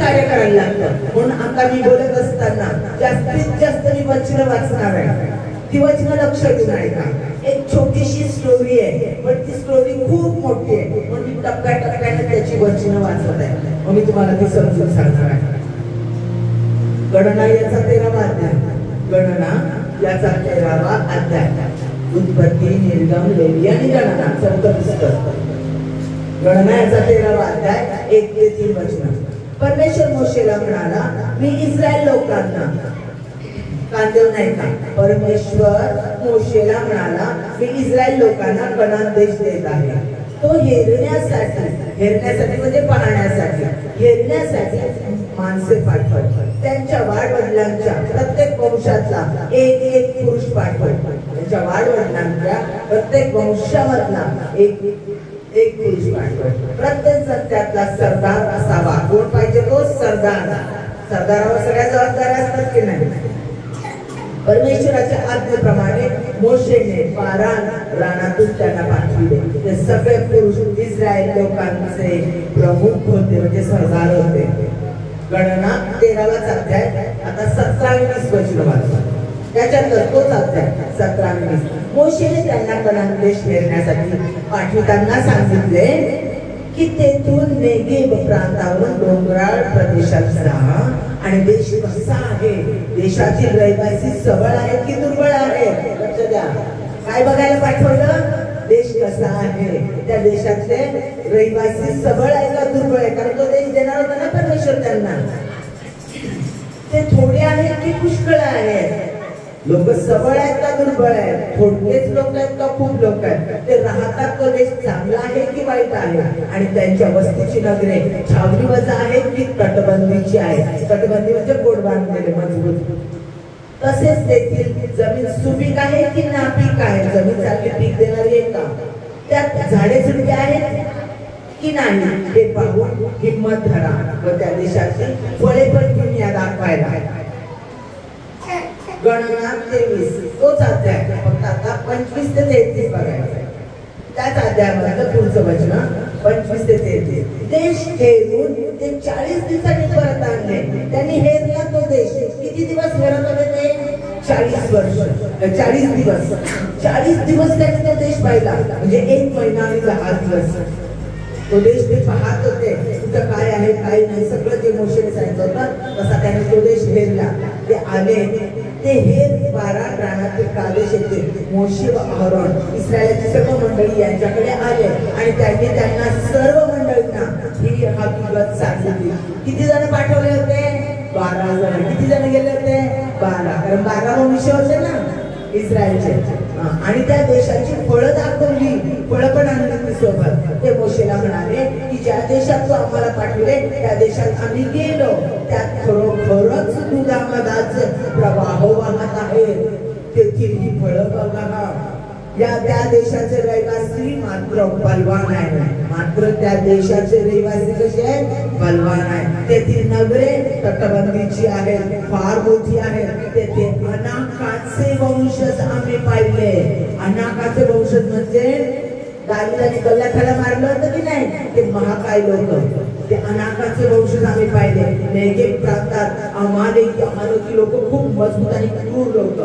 कार्य करायला लागतं. म्हणून आता मी बोलत असताना जास्तीत जास्त मी वचन वाचणार आहे. ती वचन लक्ष देऊन ऐका. एक छोटीशी स्टोरी आहे, पण ती स्टोरी खूप मोठी आहे. म्हणून मी टप्प्याटप्प्याने त्याची वचन वाचत आहे. मग मी तुम्हाला ती समजून सांगणार आहे. गणना याचा 13वा अध्याय. गणना याचा 13वा अध्याय. उत्पत्ती, निर्गम, लेवी आणि गणना चौथं पुस्तक. गणना याचा 13वा अध्याय 1 ते 3 वचन. परमेश्वर मोशेला म्हणाला, मी इस्रायल लोकांना कांदेव नाही का. परमेश्वर मोशेला म्हणाला, मी इस्रायल लोकांना कनान देश देत आहे. तो हेरण्यासाठी म्हणजे पाहण्यासाठी, हेरण्यासाठी माणसे पाठवत. त्यांच्या वाडवडिलांच्या प्रत्येक वंशातला एक पुरुष पाठवत. त्यांच्या वाडवडिलांच्या प्रत्येक वंशामधला एक पुरुष पाठवत. प्रत्येक त्यातला सरदार असावा. कोण पाहिजे तो सरदार. सरदारावर सगळ्या जबाबदाऱ्या असतात की नाही. परमेश्वराच्या आज्ञेप्रमाणे मोशेने 12 रानातून त्यांना पाठविले. ते सगळे पुरुष इस्रायल लोकांचे प्रमुख होते, म्हणजे सरदार होते. गणना 13वा अध्याय. आता 17-20 वचन वाचा. त्याच्यानंतर तोच अध्याय 17-20. मोशेने त्यांना कनान देश हेरण्यासाठी पाठविताना सांगितले की तेथून नेगेब प्रांतावरून डोंगराळ प्रदेशात जा आणि देश कसा आहे, देशातील रहिवासी सबळ आहेत की दुर्बळ आहेत. लक्ष द्या. काय बघायला पाठवलं? देश कसा आहे, त्या देशातले रहिवासी सबळ आहे का दुर्बळ आहे. कारण तो देश देणार होता ना परमेश्वर त्यांना. ते थोडे आहेत की पुष्कळ आहेत. लोक सबळ आहेत का दुर्बळ आहेत, थोडेच लोक आहेत का खूप लोक आहेत, ते राहतात तो देश चांगला आहे की वाईट आहे. आणि त्यांच्या वस्तीची नगरे छावणी वजा आहेत की तटबंदीची आहे. तटबंदी म्हणजे गोड बांधलेले मजबूत. तसेच तेथील जमीन सुपीक आहे की नापीक आहे. जमीन चांगली पीक देणारी आहे का, त्यात झाडे झुडपे आहेत की नाही हे पाहून हिम्मत धरा व त्या देशाची फळे पण घेऊन या दाखवायला. गणना 23 तोच अध्याय, फक्त आता 25 ते 33 बघायचं. त्याच अध्यायामधलं पुढचं वचन 25 ते 33. देश हेरून ते 40 दिवसांनी परत आणले. त्यांनी हेरला तो देश. किती दिवस हेरत होते ते? 40 वर्ष, 40 दिवस. 40 दिवस त्यांनी तो देश पाहिला, म्हणजे 1 महिना आणि 10 दिवस तो देश ते पाहत होते. कुठं काय आहे काय नाही सगळं ते मोशेने सांगितलं होतं. तसा त्यांनी तो देश हेरला. ते आले, ते हेर 12 रानातील कादेश येथे मोशे व अहरोन इस्रायलाची सर्व मंडळी यांच्याकडे आले आणि त्यांनी त्यांना सर्व मंडळींना ही हकीकत सांगितली. किती जण पाठवले होते? 12 जण. किती जण गेले होते? 12. कारण 12 वंश होते ना इस्रायलचे. आणि त्या देशाची फळं दाखवली, फळं पण आणली सोबत. ते मोशेला म्हणाले की ज्या देशात तू आम्हाला पाठवले त्या देशात आम्ही गेलो, त्यात खरोखरच दुधामधाचे प्रवाह वाहत आहे. तेथील ही फळं बघा. त्या देशाचे रहिवासी मात्र बलवान आहे. मात्र त्या देशाचे रहिवासी कसे आहेत? बलवान आहे. तेथील नगरे तटबंदीची आहेत, फार मोठी आहेत. तेथे अनाकाचे वंशज आम्ही पाहिले. अनाकाचे वंशज म्हणजे दाविदाने गल्ल्याखाला मारलं होतं की नाही, ते महाकाय लोक, ते अनाकाचे वंशज आम्ही पाहिले. नेगेब प्रांतात अमालेकी लोक खूप मजबूत आणि क्रूर लोक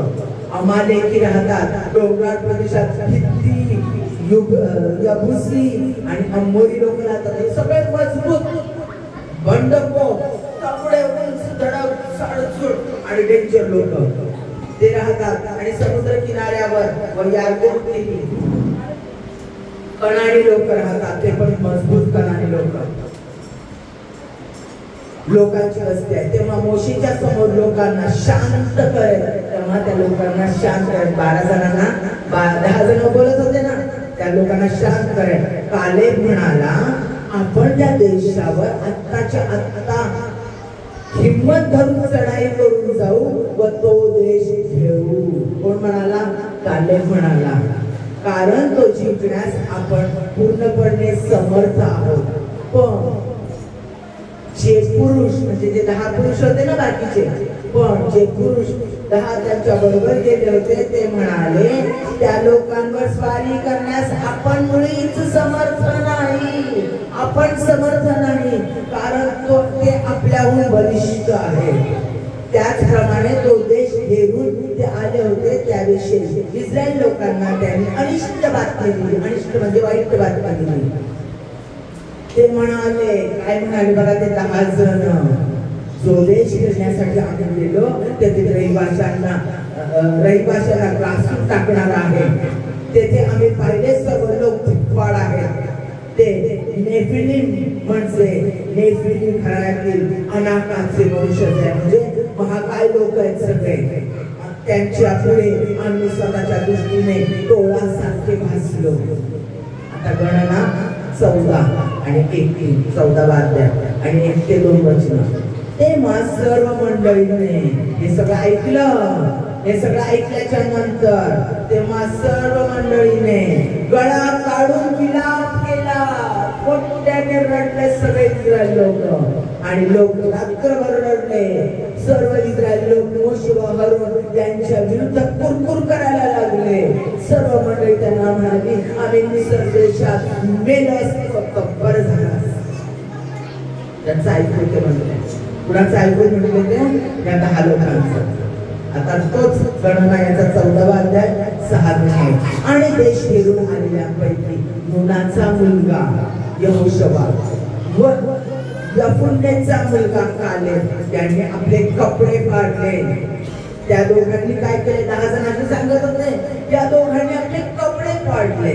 अमालेकी राहतात. डोंगराळ प्रदेशात हित्ती, यबुसी आणि अमोरी लोक राहतात. हे सगळे मजबूत बंडखोर, तांबडे, धडक, साडसूड आणि डेंजर लोक ते राहतात. आणि समुद्र किनाऱ्यावर व यार्देन कनानी लोक राहतात. ते पण मजबूत कनानी लोकांची वस्ती आहे. तेव्हा मोशेच्या समोर लोकांना शांत करेल. तेव्हा त्या लोकांना शांत करेल. 12 जणांना 10 जण बोलत होते ना, त्या लोकांना शांत करेल. कालेब म्हणाला, आपण त्या देशावर आत्ताच्या आत्ता हिम्मत धरून चढाई करून जाऊ व तो देश घेऊ. कोण म्हणाला? कालेब म्हणाला. कारण तो जिंकण्यास आपण पूर्णपणे समर्थ आहोत. पण जे पुरुष म्हणजे जे 10 पुरुष होते ना बाकीचे, पण जे पुरुष 10 त्यांच्या बरोबर गेले होते. ते म्हणाले त्या लोकांवर स्वारी करण्यास आपण मुळीच समर्थ नाही, आपण समर्थ नाही, कारण ते आपल्याहून बलिष्ठ आहे. त्याचप्रमाणे तो देश घेऊन ते आले होते. त्याविषयी इस्रायल लोकांना त्यांनी अनिष्ट बातमी दिली. अनिष्ट म्हणजे वाईट बातमी दिली. ते म्हणाले, काय म्हणाले बघा, ते 10 जण जो देश फिरण्यासाठी आम्ही गेलो तेथे रहिवाशांना ग्रासून टाकणार आहे. तेथे आम्ही पाहिले सर्व लोक धिप्पाड आहेत. ते नेफिलीम म्हणजे नेफिलीम घराण्यातील अनाकाचे वंशज आहे, म्हणजे महाकाय लोक आहेत सगळे. त्यांच्या पुढे आम्ही स्वतःच्या दृष्टीने टोळासारखे भासलो. आता गणना 14 आणि 1 14 वाद्या आणि 1 ते 2 वचन. तेव्हा सर्व मंडळीने हे सगळं ऐकलं. हे सगळं ऐकल्याच्या नंतर तेव्हा सर्व मंडळीने गळा काढून विलाप केला. मोठ्याने रडले सगळे इस्रायल लोक आणि लोक रात्रभर रडले. सर्व इस्रायल लोक मोशे व हरोन यांच्या विरुद्ध कुरकुर करायला लागले. सर्व मंडळी त्यांना म्हणाली, आम्ही मिस्र देशात मेलो असतो बरं झालं. त्यांचं ऐकू ते म्हटले. कुणाचं ऐकून म्हटले ते या 10 लोकांचं. आता तोच गणना याचा 14वा अध्याय 6 आहे. आणि देश फिरून आलेल्यांपैकी नूनाचा मुलगा यहोशवा व यफुन्नेचा मुलगा कालेब यांनी आपले कपडे फाडले. त्या दोघांनी काय केले? 10 जणांनी सांगत होते. या दोघांनी आपले कपडे फाडले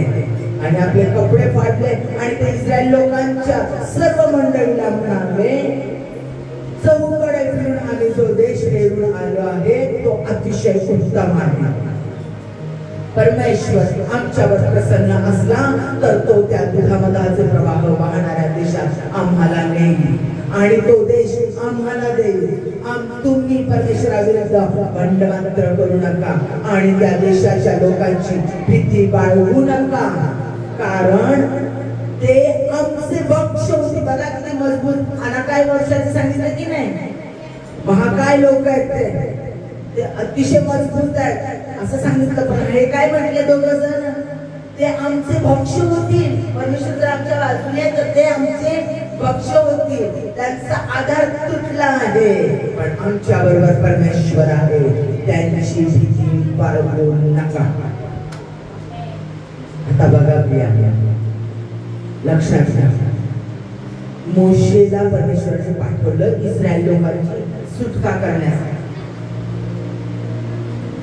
आणि आपले कपडे फाडले आणि ते इस्रायल लोकांच्या सर्व मंडळीला म्हणाले, चौकडे फिरून आम्ही जो देश फिरून आलो आहे तो अतिशय उत्तम आहे. परमेश्वर आमच्यावर प्रसन्न असला तर तो त्या दुधामधाचे प्रवाह वाहणाऱ्या देशात आम्हाला नेईल आणि तो देश आम्हाला देईल. तुम्ही परमेश्वराविरुद्ध बंडमात्र करू नका आणि त्या देशाच्या लोकांची भीती बाळगू नका, कारण ते आमचे वंश होते. बघा किती मजबूत. अनाकाय वर्षाचे सांगितलं की नाही, महाकाय लोक आहेत ते अतिशय मजबूत आहेत असं सांगितलं. पण हे काय म्हटले 2 जण, ते आमचे भक्ष होतील. परमेश्वर जर आमच्या बाजूने तर ते आमचे भक्ष होतील. त्यांचा आधार तुटला आहे, पण आमच्या बरोबर परमेश्वर आहे, त्यांची भीती बाळगू नका. आता बघा प्रिया, लक्षात घ्या, मोशेला परमेश्वराने पाठवलं इस्रायल लोकांची सुटका करण्यासाठी.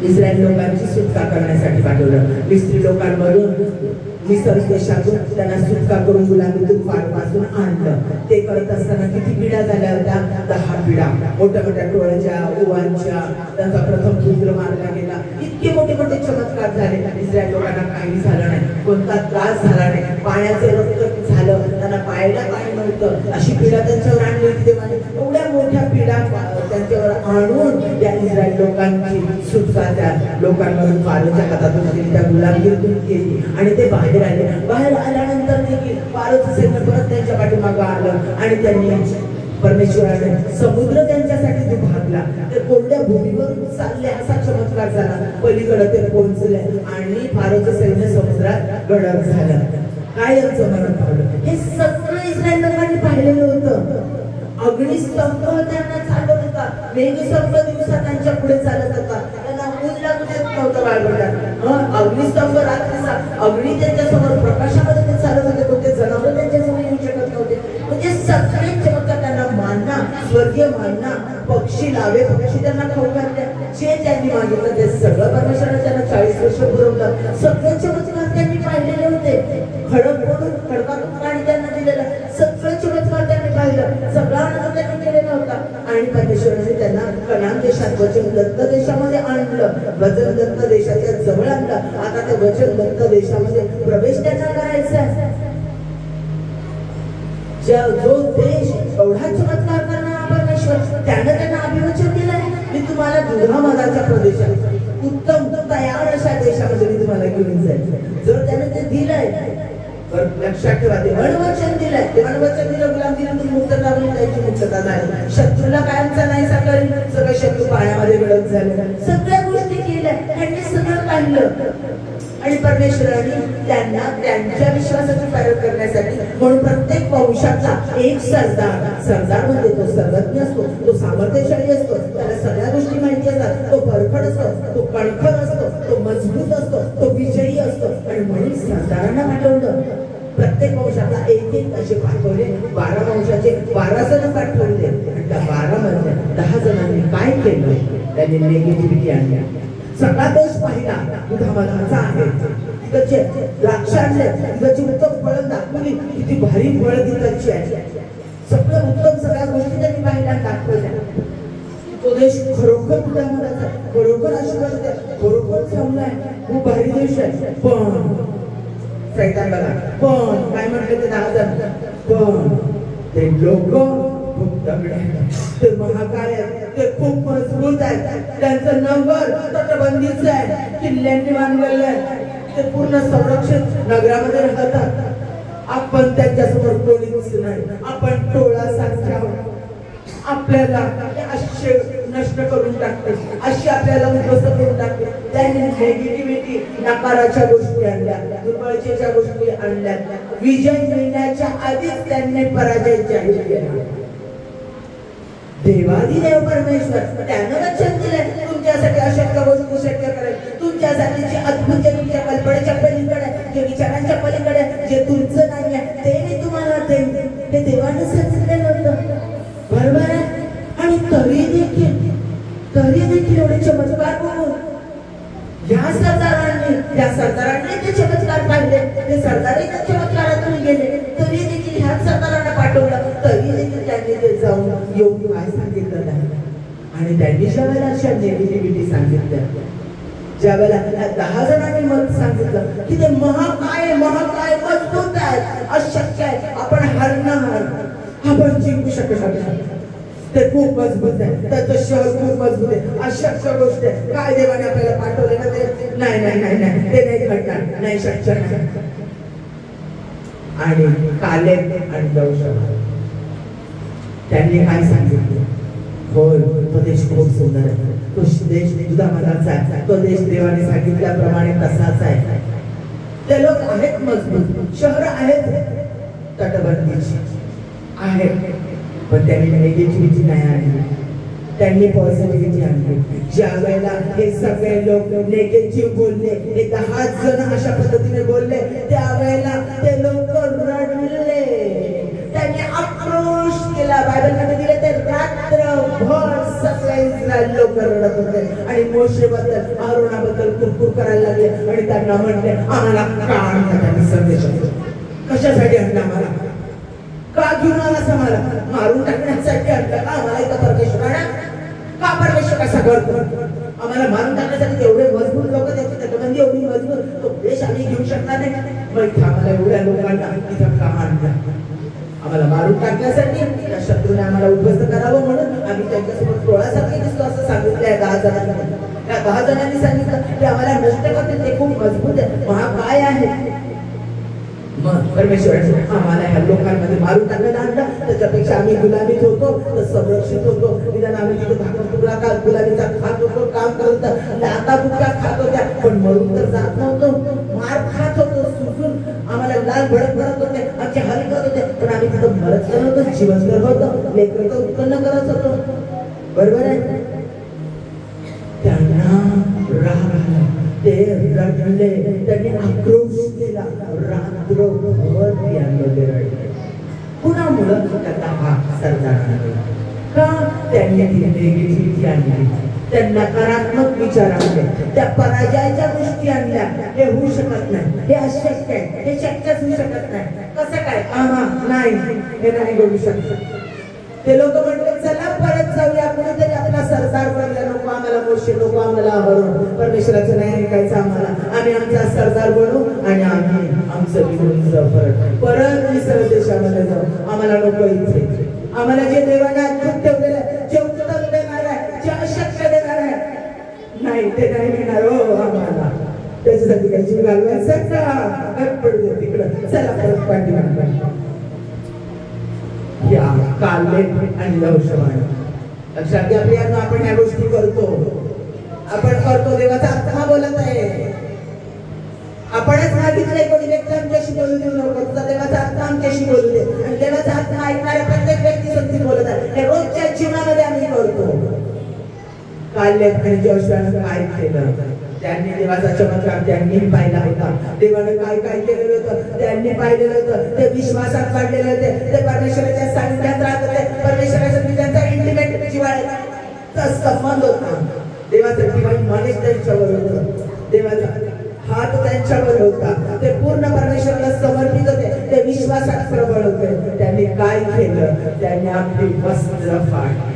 इस्रायल लोकांची सुटका करण्यासाठी पाठवलं. मिस्री लोकांमधून मिस्र देशातून त्यांना सुटका करून गुलामीतून पाठवून आणलं. ते करत असताना किती पिढ्या झाल्या होत्या? 10 पिढ्या. मोठ्या मोठ्या टोळ्याच्या उवांच्या त्यांचा प्रथम पुत्र मारला गेला. इतके मोठे मोठे चमत्कार झाले. इस्रायल लोकांना काही झालं नाही, कोणता त्रास झाला नाही. पाण्याचे रक्त झालं, त्यांना पायाला पाणी नव्हतं, अशी पिढा त्यांच्यावर आणली होती देवाने. एवढ्या मोठ्या पिढा त्यांच्यावर आणून या इस्रायल लोकांची सुटका त्या लोकांमधून फारोच्या हातातून केली, त्या गुलामगिरीतून केली आणि ते बाहेर आले. बाहेर आल्यानंतर देखील फारोचं सैन्य परत त्यांच्या पाठीमागं आलं आणि त्यांनी परमेश्वराने समुद्र त्यांच्यासाठी दुभागला. ते कोरड्या भूमीवर चालले असा चमत्कार झाला. पलीकडे ते पोहोचले आणि फारोचं सैन्य समुद्रात गडप झालं. काय यांचं मरण पावलं? हे सगळं इस्रायल लोकांनी पाहिलेलं होतं. अग्निस्तंभ त्यांना चालत होता, मेघस्तंभ दिवसा त्यांच्या पुढे चालत होता, त्यांना ऊन लागू देत नव्हतं बाळगोट्यात. अग्निस्तंभ रात्रीचा अग्नी त्यांच्या समोर प्रकाशामध्ये ते चालत होते. कोणते जनावर त्यांच्या समोर येऊ शकत नव्हते. म्हणजे सगळे चमत्कार त्यांना मानना, स्वर्गीय मानना, पक्षी लावे, पक्षी त्यांना खाऊ घातले. जे त्यांनी मागितलं ते सगळं परमेश्वराने त्यांना 40 वर्ष पुरवलं. सगळे चमत्कार त्यांनी पाहिलेले होते. खडक पडून खडकातून पाणी त्यांना दिलेलं, सगळं चमत्कार त्यांनी पाहिलं. सगळा आनंद त्यांनी केलेला होता आणि परमेश्वराने त्यांना कनान देशात वचनदत्त देशामध्ये आणलं. वचनदत्त देशाच्या जवळ आणलं. आता त्या वचनदत्त देशामध्ये प्रवेश त्यांना करायचा आहे. जो देश एवढा चमत्कार करणारा परमेश्वर, त्यानं त्यांना अभिवचन दिलंय, मी तुम्हाला दुधामधाच्या प्रदेशात उत्तम तयार अशा देशामध्ये मी तुम्हाला घेऊन जाईल. जर त्याने ते दिलंय लक्षात ठेवा, ते वनवचन दिलंय, ते वनवचन दिलं, गुलाम दिलं, तुम्ही मुक्तता बनी, त्याची मुक्तता नाही. शत्रूला कायमचा नाही साकारली, सगळे शत्रू पाण्यामध्ये गळत झाले, सगळ्या गोष्टी केल्या, त्यांनी सगळं पाहिलं. आणि परमेश्वराने त्यांना त्यांच्या विश्वासाची पालन करण्यासाठी म्हणून प्रत्येक वंशाचा एक सरदार म्हणजे तो सर्वज्ञ असतो, तो सामर्थ्यशाली असतो, त्याला सगळ्या गोष्टी माहिती असतात, तो परखड असतो, तो कणखर असतो, तो मजबूत असतो, तो विजयी असतो. आणि म्हणून सरदारांना पाठवलं. प्रत्येक वंशाला एक असे पाठवले. 12 वंशाचे 12 जण पाठवले. आणि त्या 12 मधल्या 10 जणांनी काय केलं? त्यांनी नेगेटिव्हिटी आणली. सगळा देश पाहिला दुधामधाचा आहे, तिकडचे द्राक्ष आणले, तिकडची उत्तम फळं दाखवली, किती भारी फळं तिकडची आहे, सगळं उत्तम सगळ्या गोष्टी त्यांनी पाहिल्या, दाखवल्या. तो देश खरोखर दुधामधाचा, खरोखर आशीर्वाद, खरोखर चांगला आहे, खूप भारी देश आहे. पण सैतान बघा, पण काय म्हटलं ते 10 जण, पण ते लोक खूप दगड आहेत, ते महाकाय आहेत, ते खूप मजबूत आहेत, त्यांचं नगर तटबंदीचं आहे, किल्ल्यांनी बांधलेलं आहे, ते पूर्ण संरक्षित नगरामध्ये राहतात. आपण त्यांच्यासमोर कोणीच नाही, आपण टोळासारखे आहोत. आपल्याला असे नष्ट करून टाकते, अशी आपल्याला उद्ध्वस्त करून टाकते. त्यांनी नेगेटिव्हिटी, नकाराच्या गोष्टी आणल्या, दुर्बळतेच्या गोष्टी आणल्या. विजय मिळण्याच्या आधीच त्यांनी पराजय जाहीर केला. देवादिदेव परमेश्वर त्यानं वचन दिलंय, तुमच्यासाठी अशक्य गोष्टी शक्य करेल, तुमच्यासाठी जे अद्भुत, जे तुमच्या कल्पनेच्या पलीकडे, जे विचारांच्या पलीकडे, जे तुमचं नाही आहे ते मी तुम्हाला देईन. ते देवानं सांगितलेलं होतं, बरोबर आहे. आणि तरी देखील एवढे चमत्कार बघून या सरदारांनी ते चमत्कार पाहिले, ते सरदारही त्या चमत्कारातून गेले, तरी देखील ह्या सरदारांना पाठवलं, तरी देखील त्यांनी ते जाऊन येऊन काय सांगितलं नाही. आणि त्यांनी ज्या वेळेला अशा नेगेटिव्हिटी सांगितल्या, ज्या वेळेला 10 जणांनी मत सांगितलं की ते महाकाय मजबूत आहे, अशक्य आहे, आपण हरणार, आपण जिंकू शकत नाही, ते खूप मजबूत आहे, त्याचं शहर खूप मजबूत आहे, अशक्य गोष्ट आहे, काय देवाने आपल्याला पाठवले ना ते नाही ते नाही घडणार, नाही शक्य नाही. आणि कालेब आणि यहोशुआ त्यांनी काय सांगितलं? होय, तो देश खूप सुंदर आहे, तो देश दुधामधाचा आहे, तो देश देवाने सांगितल्याप्रमाणे तसाच आहे. ते लोक आहेत मजबूत, शहर आहेत तटबंदीची आहेत, पण त्यांनी नेगेटिव्हिटी नाही आणली, त्यांनी पॉझिटिव्हिटी आणली. ज्या वेळेला हे सगळे लोक नेगेटिव्ह बोलले, हे 10 जण अशा पद्धतीने बोलले, त्यावेळेला ते लोक रडले, त्यांनी आक्रोश केला. बायबलमध्ये दिले ते रात्रभर सगळे इस्रायल लोक रडत होते आणि मोशेबद्दल, आरोनाबद्दल कुरकुर करायला लागले आणि त्यांना म्हटले, आम्हाला का आणला त्यांनी संदेश, कशासाठी आणला, आम्हाला का घेऊन आलास, आम्हाला मारून टाकण्यासाठी आणलं का, आम्हाला इथं परमेश्वराला का, परमेश्वर कसा करतो, आम्हाला मारून टाकण्यासाठी तेवढे मजबूत लोक, त्याची तटबंदी एवढी मजबूत, तो देश आम्ही घेऊ शकणार नाही, मग आम्हाला एवढ्या लोकांना इथं का आणलं, आम्हाला मारून टाकण्यासाठी, त्या शत्रूने आम्हाला उद्ध्वस्त करावं म्हणून आम्ही त्यांच्यासोबत टोळासारखे दिसतो असं सांगितलंय 10 जणांनी. त्या 10 जणांनी सांगितलं की आम्हाला नष्ट करते, ते खूप मजबूत आहे, महाकाय आहे. मग परमेश्वर आम्हाला ह्या लोकांमध्ये मारून टाकण्यात आणलं, त्याच्यापेक्षा आम्ही गुलामीत होतो तर संरक्षित होतो, निदान आम्ही तिथे भाकर तुकडा का गुलामीचा खात होतो, काम करत लाता बुक्का खात होत्या, पण मरून तर जात नव्हतो, मार खात होतो, सुटून आम्हाला लाल भडक होते, आमचे हरी करत होते, पण आम्ही तिथं मरत नव्हतो, जीवनभर होतो, लेकरं उत्पन्न करत होतो, बरोबर आहे. त्यांना राग आला, ते रडले, त्यांनी आक्रोश केला, रात्रभर यामध्ये रडले. कुणामुळं? त्यांना हा सरदार आणला का? त्यांनी ती नेगेटिव्हिटी आणली, त्यांना नकारात्मक विचार आणले, त्या पराजयाच्या गोष्टी आणल्या. हे होऊ शकत नाही, हे अशक्य आहे, हे शक्यच होऊ शकत नाही, कसं काय, नाही, हे नाही घडू शकत. ते लोक म्हटले, चला परत जाऊया, कुणीतरी आपला सरदार बनला, नको आम्हाला मोशे, नको आम्हाला हरून, परमेश्वराचं नाही ऐकायचं आम्हाला, आम्ही आमचा सरदार बनू आणि आम्ही आमचं निघून जाऊ, परत मिसर देशामध्ये जाऊ, आम्हाला नको इथे, आम्हाला जे देवाने अद्भुत ठेवलेलं आहे, जे उत्तम देणार आहे, जे अशक्य देणार आहे, नाही ते नाही मिळणार हो आम्हाला. त्याच्यासाठी काय जीव घालवायचा का पडते तिकडं, चला परत पाठीमागे. या काले आणि लवशवान लक्षात घ्या प्रियांनो, आपण ह्या गोष्टी करतो, आपण करतो. देवाचा आत्मा बोलत आहे. आपणच मागितलंय कोणी व्यक्ती आमच्याशी बोलू देऊ नको, तुझा देवाचा आत्मा आमच्याशी बोलू दे. आणि देवाचा आत्मा ऐकणाऱ्या प्रत्येक व्यक्ती संगती बोलत आहे. हे रोजच्या जीवनामध्ये आम्ही करतो. कालेब आणि जोशुआनं काय केलं? त्यांनी देवाचा चमत्कार त्यांनी पाहिला होता. देवाने काय काय केलेलं होतं त्यांनी पाहिलेलं होतं. ते विश्वासात काढलेले होते. ते परमेश्वराच्या सानिध्यात राहत होते. परमेश्वराचा त्यांचा इंटिमेट जिव्हाळ्याचा संबंध होता. देवाचं डिवाइन नॉलेज त्यांच्यावर होतं. देवाचा हात त्यांच्यावर होता. ते पूर्ण परमेश्वराला समर्पित होते. ते विश्वासात प्रबळ होते. त्यांनी काय केलं? त्यांनी आपली वस्त्र फाडली.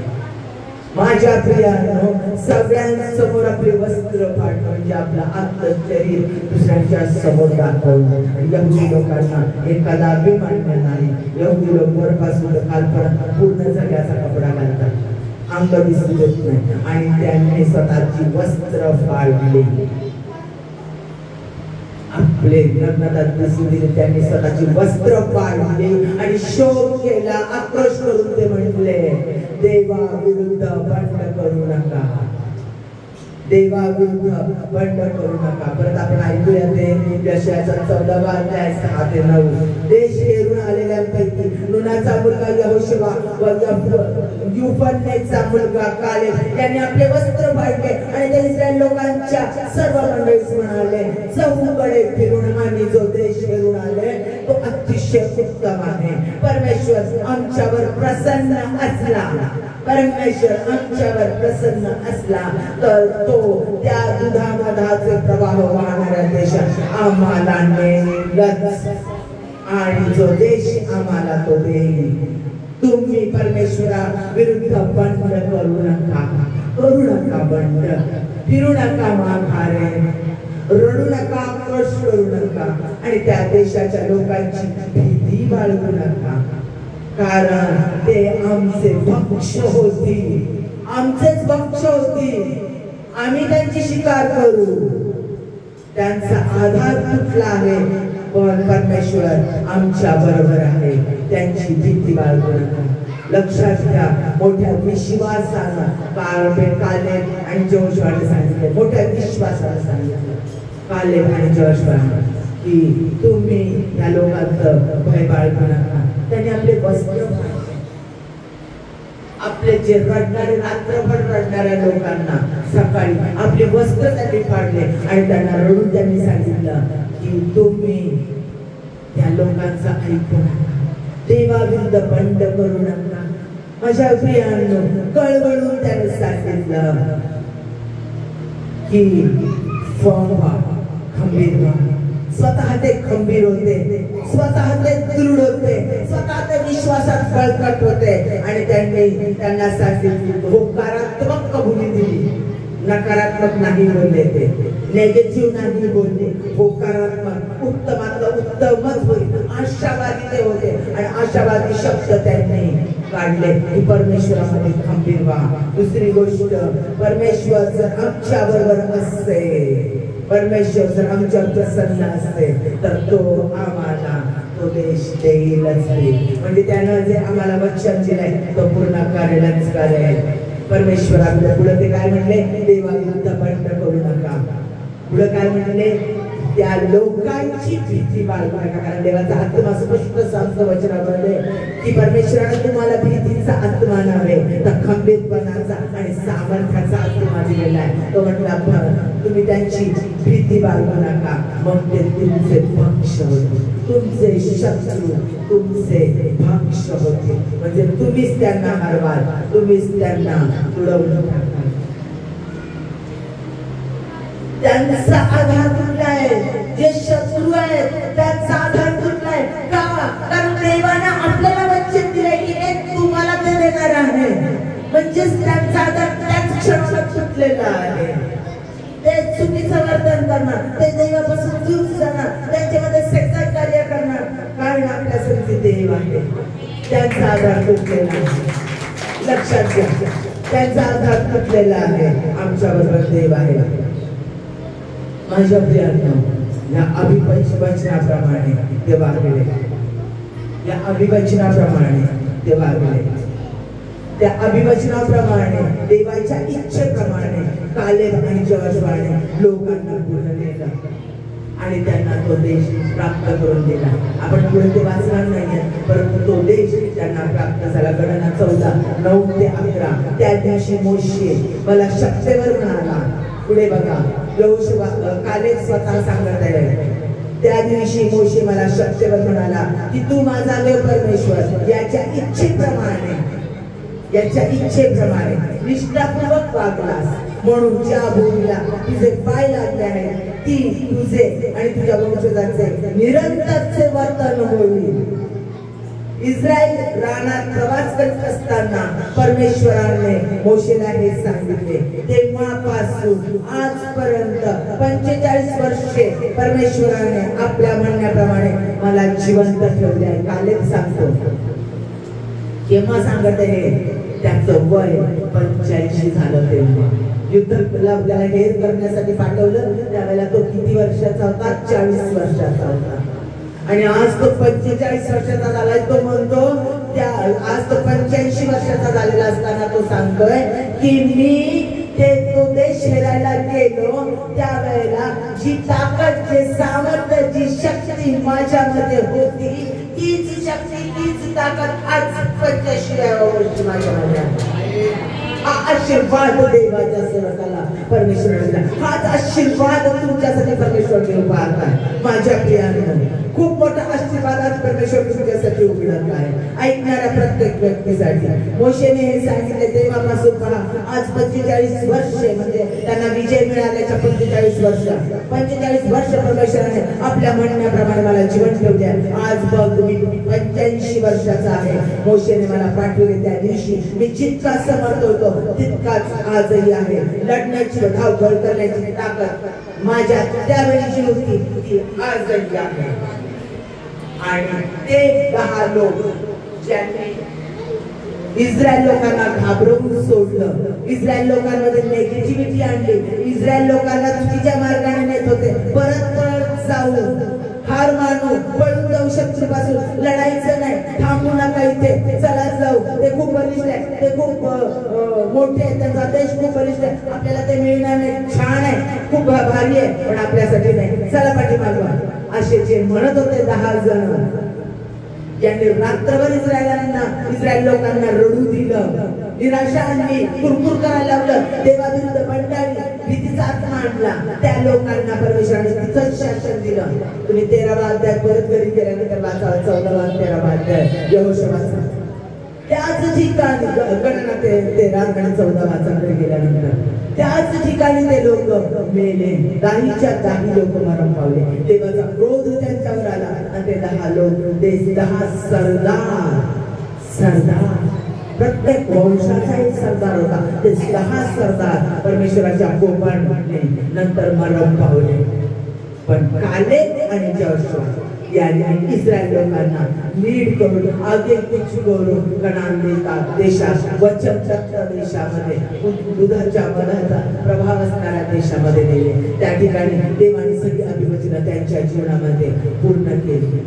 माझ्या प्रियांनो, सगळ्यांसमोर आपले वस्त्र फाडणं म्हणजे आपलं आत्म शरीर दुसऱ्यांच्या समोर दाखवणं. यहुदी लोकांना एखादा अभिमान्य नाही. यहुदी लोक वरपासून खालपर्यंत पूर्ण सगळ्याचा कपडा घालतात, अंग दिसू देत नाही. आणि त्यांनी स्वतःची वस्त्र फाडली. आपले नग्नता दिसू दिले. त्यांनी स्वतःची वस्त्र फाडली आणि शोक केला, आक्रोश करून ते म्हटले, देवा विरुद्ध बंड करू नका, देवा विरुद्ध बंड करू नका. परत आपण ऐकूया ते यशायाचा 14वा अध्याय 6 ते 9. देश हेरून आलेल्यांपैकी नूनाचा मुलगा यहोशुआ व युफन्नेचा मुलगा कालेब यांनी आपले वस्त्र फाडले आणि ते इस्रायल लोकांच्या सर्व मंडळीस म्हणाले, चहूकडे फिरून आम्ही जो देश हेरून आले तो अतिशय उत्तम आहे. परमेश्वर आमच्यावर प्रसन्न असला, परमेश्वर आमच्यावर प्रसन्न असला तर तो त्या दुधामधाचे प्रवाह वाहणाऱ्या देशात आम्हाला नेईलच आणि जो देश आम्हाला तो देईल. तुम्ही परमेश्वरा विरुद्ध बंड करू नका, करू नका बंड, फिरू नका माघारे, रडू नका, आक्रोश करू नका आणि त्या देशाच्या लोकांची भीती बाळगू नका, कारण ते आमचे भक्ष होती, आमचेच भक्ष होती. आम्ही त्यांची शिकार करू. त्यांचा आधार तुटला आहे पण परमेश्वर आमच्या बरोबर आहे. त्यांची भीती बाळगू नका. लक्षात घ्या, मोठ्या विश्वासानं कालेब आणि जोशुआने सांगितले, मोठ्या विश्वासानं सांगितलं कालेब आणि जोशुआने की तुम्ही या लोकांचं भय बाळगू नका. त्यांनी आपले वस्त्र, आपले जे रडणारे रात्रभर रडणाऱ्या लोकांना सकाळी आपले वस्त्र त्यांनी फाडले आणि त्यांना रडून त्यांनी सांगितलं की तुम्ही त्या लोकांचा ऐकू नका, देवाविरुद्ध बंड करू नका. माझ्या प्रियांनो, कळवळून त्यांनी सांगितलं की खंबीर व्हा. स्वतः ते खंबीर होते, स्वतः ते दृढ होते, स्वतः ते विश्वासात बळकट होते आणि त्यांनी त्यांना सांगितले, होकारात्मक कबुली दिली, नकारात्मक नाही बोलले, ते नेगेटिव्ह नाही बोलले, होकारात्मक, उत्तमातलं उत्तमच होईल, आशावादी ते होते आणि आशावादी शब्द त्यांनी काढले की परमेश्वरामध्ये खंबीर व्हा. दुसरी गोष्ट, परमेश्वर जर आमच्या बरोबर असते, परमेश्वर जर आमच्यावर प्रसन्न असते तर तो आम्हाला तो देश देईलच देईल. म्हणजे त्यानं जे आम्हाला वचन दिलंय तो पूर्ण करेलच करेल. परमेश्वर आपल्या पुढे ते काय म्हणले, देवाविरुद्ध बंड करू नका. पुढे काय म्हणले, त्या लोकांची भीती बाळगू नका, कारण देवाचा आत्मा स्पष्ट सांगतो वचनामध्ये की परमेश्वराने तुम्हाला भीतीचा आत्मा नव्हे तर खंबीरपणाचा आणि सामर्थ्याचा आत्मा दिलेला आहे. तो म्हटला तुम्ही त्यांची भीती बाळगू नका, मग ते तुमचे भक्ष होते, तुमचे शत्रू तुमचे भक्ष होते. म्हणजे तुम्हीच त्यांना हरवाल, तुम्हीच त्यांना तुडवून टाकाल. त्यांचा आधार तुटलाय, जे शत्रू आहेत त्यांचा आधार तुटलाय. का? कारण देवाने आपल्याला वचन दिलंय की एक तुम्हाला ते देणार आहे. म्हणजेच त्यांचा आधार त्याच क्षणाला तुटलेला आहे. ते चुकीचं वर्तन करणार, ते देवापासून दूर जाणार, त्यांच्यामध्ये सैतान कार्य करणार, कारण आपल्या संगती देव आहे. त्यांचा आधार तुटलेला आहे. लक्षात घ्या, त्यांचा आधार तुटलेला आहे, आमच्या बरोबर देव आहे. माझ्या प्रियांनो, या अभिवचनाप्रमाणे ते वागले, या अभिवचनाप्रमाणे ते वागले, त्या अभिवचनाप्रमाणे देवाच्या इच्छेप्रमाणे कालेब आणि जोशुआने लोकांना पुढे नेलं आणि त्यांना तो देश प्राप्त करून दिला. आपण पुढे ते वाचणार नाहीये, परंतु तो देश त्यांना प्राप्त झाला. गणना 14:9-11. त्या दिवशी मोशे मला शक्तीवर म्हणाला. पुढे बघा, यहोशुआ कालेब स्वतः सांगत आहे, त्या दिवशी मोशे मला शक्तीवर म्हणाला की तू माझा देव परमेश्वर याच्या इच्छेप्रमाणे निष्ठापूर्वक वागलास, म्हणून ज्या भूमीला तुझे पाय लागले आहेत ती तुझे आणि तुझ्या वंशजांचे निरंतरचे वर्तन होईल. इस्रायल रानात प्रवास करत असताना परमेश्वराने मोशेला हे सांगितले. तेव्हापासून आजपर्यंत 45 वर्षे परमेश्वराने आपल्या म्हणण्याप्रमाणे मला जिवंत ठेवले आहे. कालेब सांगतो, केव्हा सांगत आहे? त्याचं वय 85 झालं. तेव्हा युद्धाला आपल्याला हेर करण्यासाठी पाठवलं, त्यावेळेला तो किती वर्षाचा होता? 40 वर्षाचा होता. आणि आज तो 45 वर्षाचा झालाय. तो म्हणतो त्या आज तो 85 वर्षाचा झालेला असताना तो सांगतोय की मी तो देश हेरायला गेलो, त्यावेळेला जी ताकद, जे सामर्थ्य, जी शक्ती माझ्यामध्ये होती, तीच शक्ती, तीच ताकद आज 85व्या वर्षी माझ्यामध्ये आहे. हा आशीर्वाद देवाच्या सेवकाला परमेश्वराला, हाच आशीर्वाद तुमच्यासाठी परमेश्वर देव पाहत आहे. माझ्या प्रियांनो, खूप मोठा आशीर्वाद आज परमेश्वर तुमच्यासाठी उघडत आहे, ऐकणाऱ्या प्रत्येक व्यक्तीसाठी. मोशेने हे सांगितले तेव्हापासून पहा, आज 45 वर्षे, म्हणजे त्यांना विजय मिळाल्याच्या 45 वर्ष परमेश्वराने आपल्या म्हणण्याप्रमाणे मला जीवन ठेवले. आज बघ मी 85 वर्षाचा आहे. मोशेने मला पाठवले त्या दिवशी मी जितका समर्थ होतो तितकाच आजही आहे. लढण्याची, धावपळ करण्याची ताकद माझ्या त्यावेळी जी होती ती आजही आहे. आणि ते 10 लोक ज्यांनी इस्रायल लोकांना घाबरवून सोडलं, इस्रायल लोकांमध्ये नेगेटिव्हिटी आणली, इस्रायल लोकांना चुकीच्या मार्गाने नेत होते, परत जाऊन हार मानू, पळून जाऊ शत्रूपासून, लढायचं नाही, थांबू नका इथे, चला जाऊ, ते खूप बलिष्ठ आहे, ते खूप मोठे आहे, त्यांचा देश खूप बलिष्ठ आहे, आपल्याला ते मिळणार नाही, छान आहे, खूप भारी आहे, पण आपल्यासाठी नाही, चला पाठीमागवा, असे जे म्हणत होते 10 जण, ज्यांनी रात्रभर इस्रायल लोकांना रडू दिलं, निराशा आणली, कुरकुर करायला लावलं, देवाविरुद्ध बंडाळी, भीतीचा आत्मा आणला, त्या लोकांना परमेश्वराने तिथंच शासन दिलं. तुम्ही 13वा अध्याय परत घरी गेल्यानंतर वाचावा, 14वा 13वा अध्याय यहोशुआचा. त्याच ठिकाणी गणना 13 आणि 14 वाचाकडे गेल्यानंतर त्याच ठिकाणी ते लोक मेले, 10च्या 10 लोक मरण पावले. देवाचा क्रोध त्यांच्यावर आला आणि ते 10 लोक, ते 10 सरदार, प्रत्येक वंशाचा एक सरदार होता, ते 10 सरदार परमेश्वराच्या कोपाने नंतर मरण पावले. पण कालेब आणि जोशुआ यांनी इस्रायल लोकांना लीड करून, आगे कुछ करून कनान देशात, वचनदत्त देशामध्ये, दुधाच्या मधाचा प्रभाव असणाऱ्या देशामध्ये नेले. त्या ठिकाणी देवाने सगळी अभिवचनं त्यांच्या जीवनामध्ये पूर्ण केली.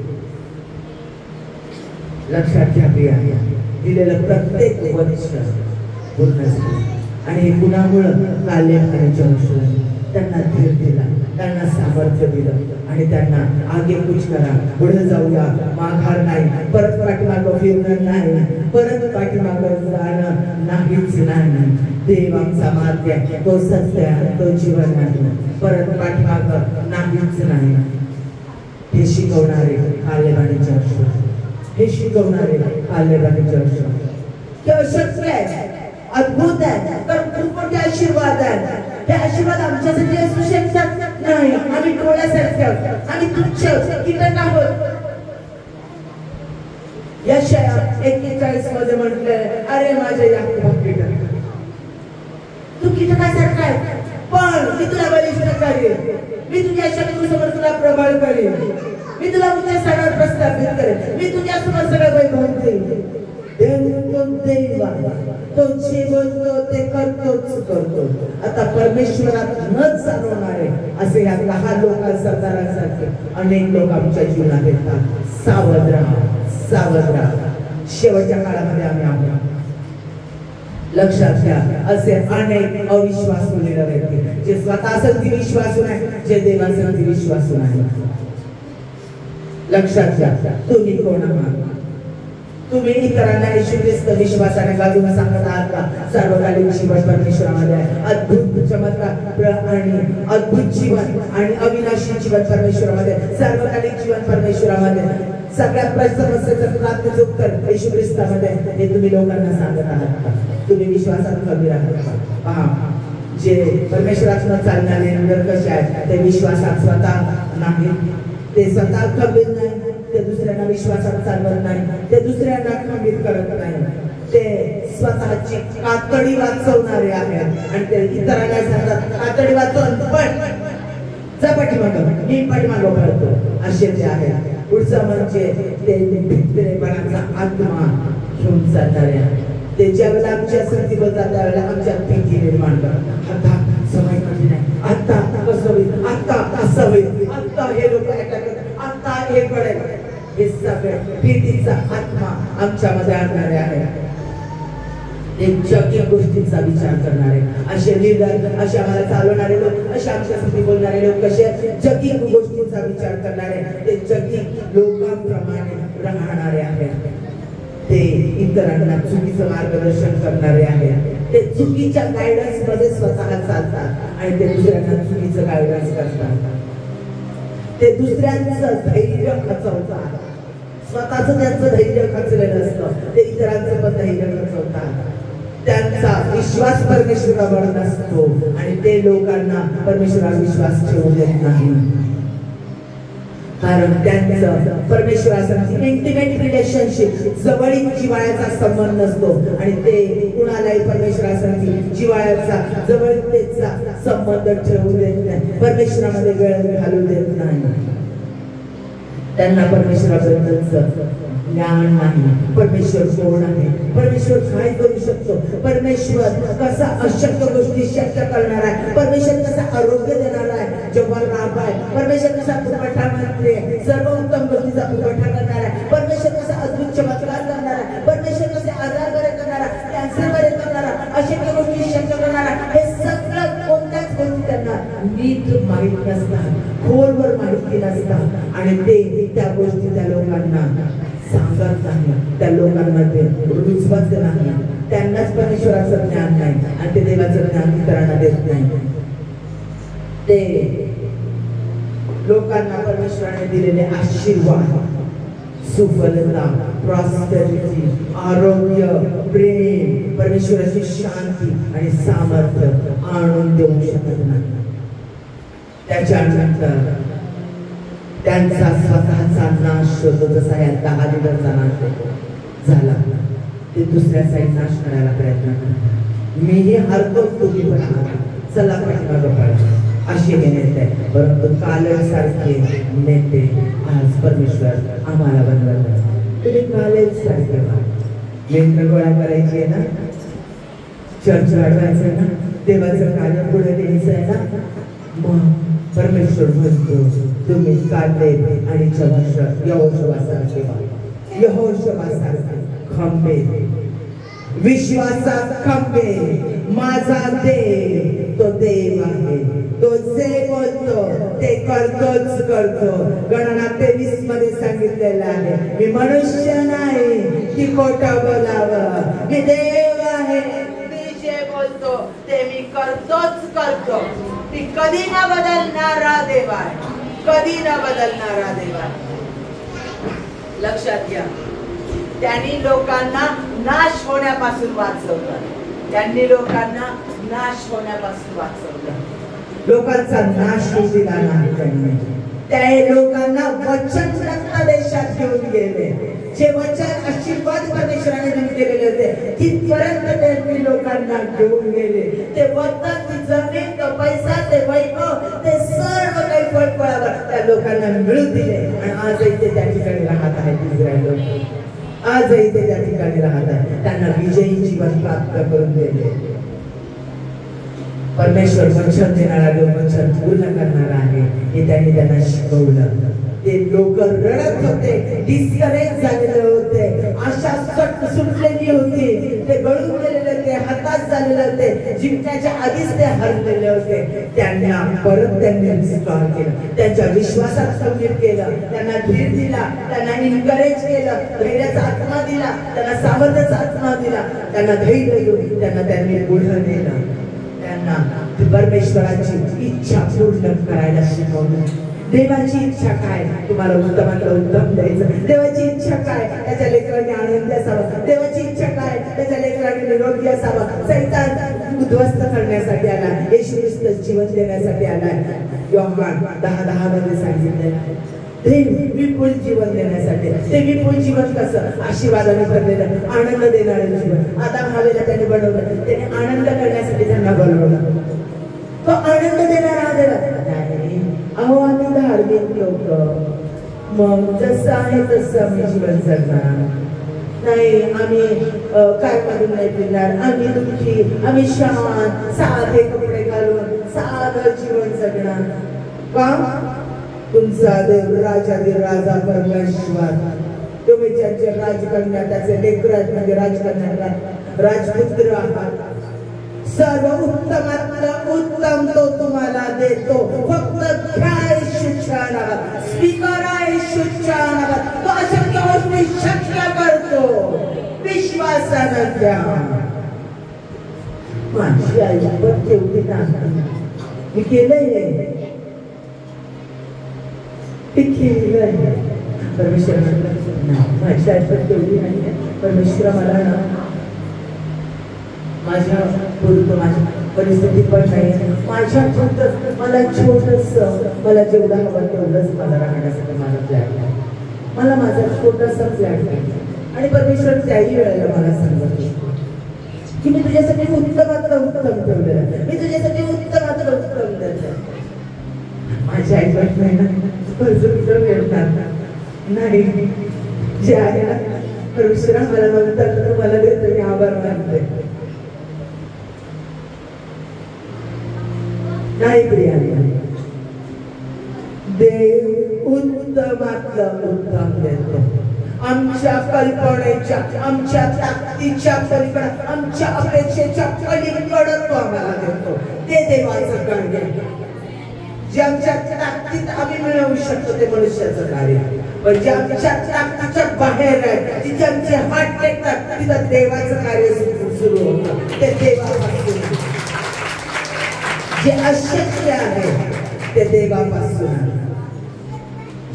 लक्षात घ्या प्रिया, दिलेलं प्रत्येक वचन पूर्ण झालं. आणि हे कुणामुळं? कालेब आणि जोशुआ. त्यांना धीर दिला, त्यांना सामर्थ्य दिलं आणि त्यांना आगे कुछ करा, पुढे जाऊया, माघार नाही, परत पाठीमागं फिरणं नाही, परत पाठीमागं जाणं नाहीच नाही. देव आमचा मार्ग आहे, तो सत्य आहे, तो जीवन आहे, परत पाठीमागं नाहीच नाही. हे शिकवणारे कालेब आणि जोशुआ, हे शिकवणारे कालेब आणि जोशुआ. केवळ शक्य आहे, अद्भुत आहे, पण खूप मोठे आशीर्वाद आहे. हे आशीर्वाद आमच्यासाठी असू शकतात नाही, आम्ही डोळ्यासारखे आहोत, आम्ही तुच्छ कीटक आहोत. यशाया 41 मध्ये म्हटलंय, अरे माझ्या याकोबा कीटक, तू कीटकासारखा आहे, पण मी तुला बलिष्ठ करेन, मी तुझ्या शत्रूसमोर तुला प्रबळ करेन, मी तुला तुझ्या सणावर प्रस्थापित करेन, मी तुझ्या समोर सगळं वैभव देईन. तो देव आहे, तो जे बोलतो ते करतो. आता परमेश्वरात न चालवणारे असे या 10 सरदारांसारखे अनेक लोक आमच्या जीवनात येतात. सावध राहा. शेवटच्या काळामध्ये आम्ही आहोत. लक्षात घ्या, असे अनेक अविश्वासू लीडर आहेत जे स्वतःसाठी विश्वासू नाही, जे देवासाठी विश्वासू नाही. लक्षात घ्या, तुम्ही कोण आहात? तुम्ही इतरांना येशू ख्रिस्त विश्वासाने बाजूला सांगत आहात का? सर्वकालीन जीवन परमेश्वरामध्ये अद्भुत चमत्कार आणि अद्भुत जीवन आणि अविनाशी जीवन परमेश्वरामध्ये, सर्वकालीन जीवन परमेश्वरामध्ये, सगळ्यात समस्येचं प्रार्थनेचं उत्तर येशू ख्रिस्तामध्ये, हे तुम्ही लोकांना सांगत आहात का? तुम्ही विश्वासात खंबीर आहात का? पहा, जे परमेश्वरात न चालणारे लीडर कसे आहेत? ते विश्वासात स्वतः नाही, ते स्वतः खंबीर नाही, ते दुसऱ्यांना विश्वासात चालवत नाही, ते दुसऱ्यांना खंबीर करत नाही, ते स्वतःची कातडी वाचवणारे आहेत आणि ते इतरांना सांगतात कातडी वाचवून पण जा पाठीमागं, मी पाठीमागं पळतो, असे ते आहेत. पुढचं म्हणजे ते भित्रेपणाचा आत्मा घेऊन जाणारे आहेत. ते ज्यावेळेला आमच्या संधी बोलतात त्यावेळेला आमच्या भीती निर्माण करतात. आता समय कधी नाही, आता कसं होईल, आता असं होईल, आता हे लोक आता हे कळेल, हे सगळे भीतीचा आत्मा आमच्यामध्ये आणणारे आहे. एक जगीय गोष्टींचा विचार करणारे असे लीडर, असे आम्हाला चालवणारे लोक, असे आमच्यासाठी बोलणारे लोक कसे जगीय गोष्टींचा विचार करणारे, ते जगीय लोकांप्रमाणे राहणारे आहेत. ते इतरांना चुकीचं मार्गदर्शन करणारे आहेत. ते चुकीच्या गायडन्स मध्ये स्वतः चालतात आणि ते दुसऱ्यांना चुकीचं गायडन्स करतात. ते दुसऱ्यांचं धैर्य खचवतात. स्वतःच त्यांचं धैर्य खचलेलं असतं, ते इतरांचं पण धैर्य खचवतात. त्यांचा विश्वास परमेश्वरावर नसतो आणि ते लोकांना परमेश्वरावर विश्वास ठेवू देत नाही, कारण त्यांचं परमेश्वरासाठी इंटिमेट रिलेशनशिप, जवळीक जिव्हाळ्याचा संबंध नसतो आणि ते कुणालाही परमेश्वरासाठी जिव्हाळ्याचा जवळीकतेचा संबंध ठेवू देत नाही, परमेश्वरामध्ये वेळ घालू देत नाही. त्यांना परमेश्वराबद्दलचं ज्ञान नाही. परमेश्वर कोण आहे, परमेश्वर काय करू शकतो, परमेश्वर कसा अशक्य गोष्टी शक्य करणार आहे, परमेश्वर कसा आरोग्य देणार आहे, जेव्हा राब आहे, परमेश्वर कसा पुरवठा मंत्री आहे, सर्व उत्तम गोष्टीचा पुरवठा करणार आहे, परमेश्वर कसा अद्भुत चमत्कार करणार आहे, परमेश्वर कसे आजार बरे करणार आहे, कॅन्सर बरे करणार आहे, अशक्य गोष्टी शक्य करणार आहे. हे सगळं कोणत्याच गोष्टी त्यांना नीट माहित नसतात, खोलवर माहिती नसतात आणि ते त्या गोष्टी त्या लोकांना सांगत नाही, त्या लोकांमध्ये रुजवत नाही. त्यांनाच परमेश्वराचं ज्ञान नाही आणि ते देवाचं ज्ञान इतरांना देत नाही. ते लोकांना परमेश्वराने दिलेले आशीर्वाद, सुफलता, प्रॉस्पेरिटी, आरोग्य, प्रेम, परमेश्वराची शांती आणि सामर्थ्य आणून देऊ शकत नाही. त्याच्यानंतर त्यांचा स्वतःचा नाश होतो, जसा या 10 लीडरचा नाश झाला. ते दुसऱ्याचाही नाश करायला प्रयत्न करतात. मीही हरतो, तुम्ही पण आहात, चला पाठीमागं पळा, असे हे नेते. परंतु कालसारखे नेते आज परमेश्वर आम्हाला बनवलं. तुम्ही कालसारखे नेत्र गोळा करायची आहे ना, चर्च वाढवायचं आहे ना, देवाचं कार्य पुढे द्यायचं आहे ना, मग परमेश्वर म्हणतो तुम्ही काढले आणि यहोशुवासारखे खंबे, विश्वासात खंबे. माझा देव तो देव आहे, तो जे बोलतो ते करतो. गणना 23 मध्ये सांगितलेलं आहे, मी मनुष्य नाही की खोटं बोलावं, मी देव आहे, मी जे बोलतो ते मी करतो. ती कधी न बदलणारा देव आहे, कधी न बदलणारा देव आहे. लक्षात घ्या, त्यांनी लोकांना नाश होण्यापासून वाचवलं. त्यांनी लोकांना नाश होण्यापासून वाचवलं. लोकांचा नाश होऊ दिला नाही त्यांनी. त्या लोकांना वचनग्रस्त देशात घेऊन गेले. जे वचन आशीर्वाद परमेश्वराने दिलेले होते तिथपर्यंत त्यांनी लोकांना घेऊन गेले. ते वतन, ती जमीन, तो पैसा, ते वैभव, ते सर्व काही फळफळावर त्या लोकांना मिळू दिले आणि आजही ते त्या ठिकाणी राहत आहेत इस्रायल लोक. आजही ते त्या ठिकाणी राहतात. त्यांना विजयी जीवन प्राप्त करून दिले. परमेश्वर वचन देणारा देव वचन पूर्ण करणारा आहे हे त्यांनी त्यांना शिकवलं. ते लोक रडत होते, डिस्करेज झालेले होते, आशा सुटलेली होती, ते गळून गेलेले होते, हताश झालेले होते, जिंकण्याच्या आधीच ते हरलेले होते. त्यांना परत त्यांनी रिस्टोर केलं, त्यांच्या विश्वासात खंबीर केलं, त्यांना धीर दिला, त्यांना इन्करेज केलं, धैर्याचा आत्मा दिला, त्यांना सामर्थ्याचा आत्मा दिला, त्यांना धैर्य देऊन त्यांना त्यांनी पुढे नेलं. त्यांना परमेश्वराची इच्छा पूर्ण करायला शिकवलं. देवाची इच्छा काय? तुम्हाला उत्तमातलं उत्तम द्यायचं. देवाची इच्छा काय? त्याच्या लेकरांनी आनंद असावा. देवाची इच्छा काय? त्याच्या लेकरांनी निरोगी असावा. सैतान उद्ध्वस्त करण्यासाठी आला, येशू ख्रिस्त जीवन देण्यासाठी आलाय. योहान 10:10 मध्ये सांगितलेलं आहे. ते विपुल जीवन देण्यासाठी. ते विपुल जीवन कसं? आशीर्वादाने भरलेलं, आनंद देणारं जीवन. आदाम हवेला त्याने बनवलं, त्याने आनंद करण्यासाठी त्यांना बनवलं. तो आनंद देणारा देवा. अहो आम्ही धार्मिक लोक, मग जसं आहे तसं आम्ही जीवन जगणार नाही. आम्ही काय मधून नाही फिरणार, आम्ही दुःखी, आम्ही शांत साधे कपडे घालून साधं जीवन जगणार. का? तुमचा देव राजा परमेश्वर, तुम्ही ज्यांचे राजकन्या, त्याचे लेकरात म्हणजे राजकन्या राजपुत्र आहात. सर्व उत्तमातलं उत्तम तो तुम्हाला देतो. फक्त घ्या शुच्छानावर, स्वीकारा शुच्छानावर. तो अशक्य गोष्टी शक्य करतो. विश्वासानं घ्या. माझी आई पण तेवढी नाही, मी केलंय, ते केलंय. परमेश्वर माझी आई पण तेवढी नाही. परमेश्वर मला ना माझ्या पुरतं, माझ्या परिस्थिती पण नाही, माझ्या पुरतं मला छोटस, मला जेवढं हवं तेवढंच मला राहण्यासाठी मला फ्लॅट आहे. मला माझा छोटासा फ्लॅट आहे. आणि परमेश्वर त्याही वेळेला मला सांगतो की मी तुझ्यासाठी उत्तमातलं उत्तम ठेवलेलं, मी तुझ्यासाठी उत्तमातलं उत्तम देतो. माझ्या आई पण नाही ना कर्ज मिळणार नाही. जे आहे ना परमेश्वरा मला नंतर मला देतो, मी आभार मानते. नाही प्रिया, देव उत्तमातलं उत्तम देतो. आमच्या कल्पनेच्या, आमच्या ताकदीच्या पलीकडे, आमच्या अपेक्षेच्या पलीकडे तो आम्हाला देतो. ते देवाचं कार्य. जे आमच्या ताकदीत आम्ही मिळवू शकतो ते मनुष्याचं कार्य. पण जे आमच्या ताकदीच्या बाहेर आहे, जिथे आमचे हात टेकतात, तिथं देवाचं कार्य सुरू होतं. ते देवापासून. जे अशक्य आहे ते देवापासून.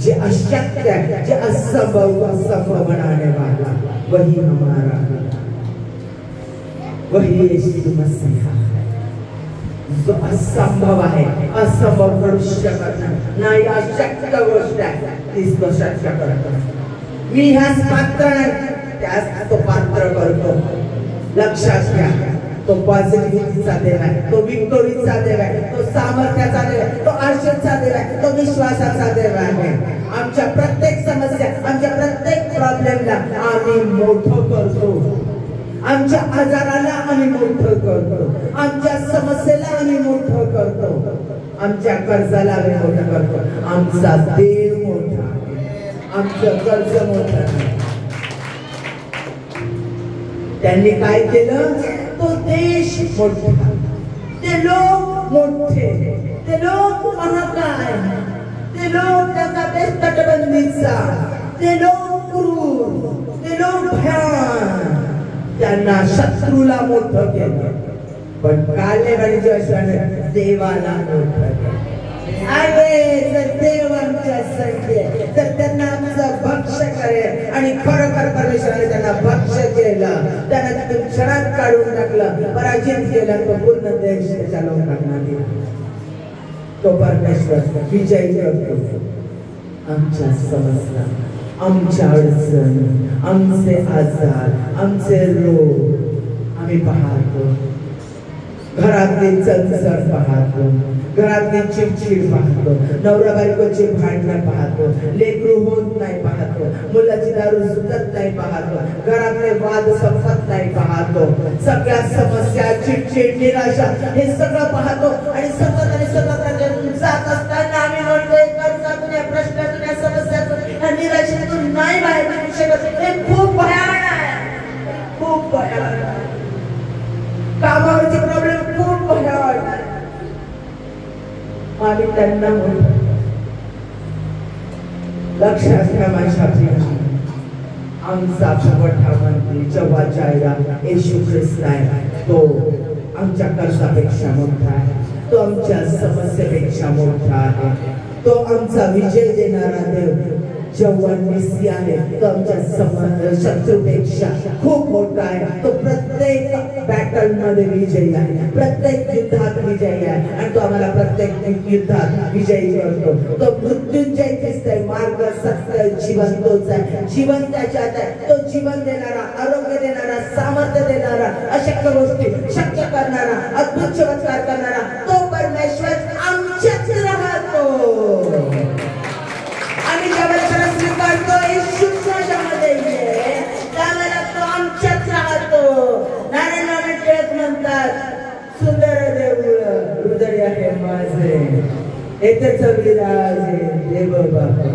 जे अशक्य है, जे असंभव को संभव बनाने वाला वही हमारा, वही यीशु मसीह है. जो असंभव है, असंभव मनुष्य करना नाही, अशक्य गोष्ट आहे तीच शक्य करतो. मी ह्याच पात्र नाही, त्याच तो पात्र करतो. लक्षात घ्या, तो पॉझिटिव्हिटीचा देव आहे, तो विक्टोरीचा देव आहे, तो सामर्थ्याचा देव आहे, तो आशेचा देव आहे, तो विश्वासाचा देव आहे. आमच्या प्रत्येक समस्या, आमच्या प्रत्येक प्रॉब्लेमला आम्ही मोठं करतो. आमच्या आजाराला आम्ही मोठं करतो, आमच्या समस्येला आम्ही मोठं करतो, आमच्या कर्जाला आम्ही मोठं करतो. आमचा देव मोठा आहे, आमचं कर्ज मोठं आहे. त्यांनी काय केलं? तो देश मोठा, ते लोक मोठे, ते लोक महाकाय, ते लोक त्याचा देश तटबंदीचा, ते लोक क्रूर, ते लोक भयान. त्यांना शत्रूला मोठं केलं, पण कालेवाडी जोशाने देवाला मोठं केलं. अरे जर देव आमच्या संख्ये, तर त्यांना आमचं भक्ष्य करेल. आणि खरोखर परमेश्वराने त्यांना भक्ष्य केलं, त्यांना तिथून क्षणात काढून टाकलं, पराजित केलं. तो पूर्ण देश त्याच्या लोकांना दिला. तो परमेश्वर विजयी करतो. आमच्या समस्या, आमच्या अडचण, आमचे आजार, आमचे रोग आम्ही पाहतो. घरातले चणचण पाहतो, घरातली चिडचिड पाहतो, नवरा बायकोचे भांडणं पाहतो, लेकरू होत नाही पाहतो, मुलाची दारू सुटत नाही पाहतो, घरातले वाद संपत नाही पाहतो, सगळ्या समस्या, चिडचिड, निराशा हे सगळं पाहतो आणि सतत जात असताना आम्ही म्हणतो कर्जातून, या प्रश्नातून, या समस्यातून, या निराशेतून नाही बाहेर निघू शकत. हे खूप भयानक आहे, खूप भयानक आहे. कामावरचे प्रॉब्लेम खूप भयानक आहे. आम्ही त्यांना म्हणतो लक्षात घ्या माझ्या प्रियांनो, आमचा मोठा मंत्री जेव्हा जायला येशू ख्रिस्त आहे, तो आमच्या कर्जापेक्षा मोठा आहे, तो आमच्या समस्येपेक्षा मोठा आहे, तो आमचा विजय देणारा देव जेव्हा मेसी आहे, तो आमच्या शत्रूपेक्षा खूप मोठा आहे. तो प्रत्येक बॅटल मध्ये विजयी आहे, प्रत्येक युद्धात विजयी आहे आणि तो आम्हाला प्रत्येक युद्धात विजयी करतो. तो मृत्युंजय ख्रिस्त आहे, मार्ग, सत्य, जीवन तोच आहे. जीवन त्याच्यात आहे. तो जीवन देणारा, आरोग्य देणारा, सामर्थ्य देणारा, अशक्य गोष्टी शक्य करणारा, अद्भुत चमत्कार करणारा तो परमेश्वर आमच्यात राहतो. आम्ही ज्यावेळेला स्वीकारतो येशूच्या नावामध्ये त्यावेळेला तो आमच्यात राहतो. नारायण टिळक म्हणतात, सुंदर देऊळ हृदय आहे माझे, येथेच विराजे देव बाबा.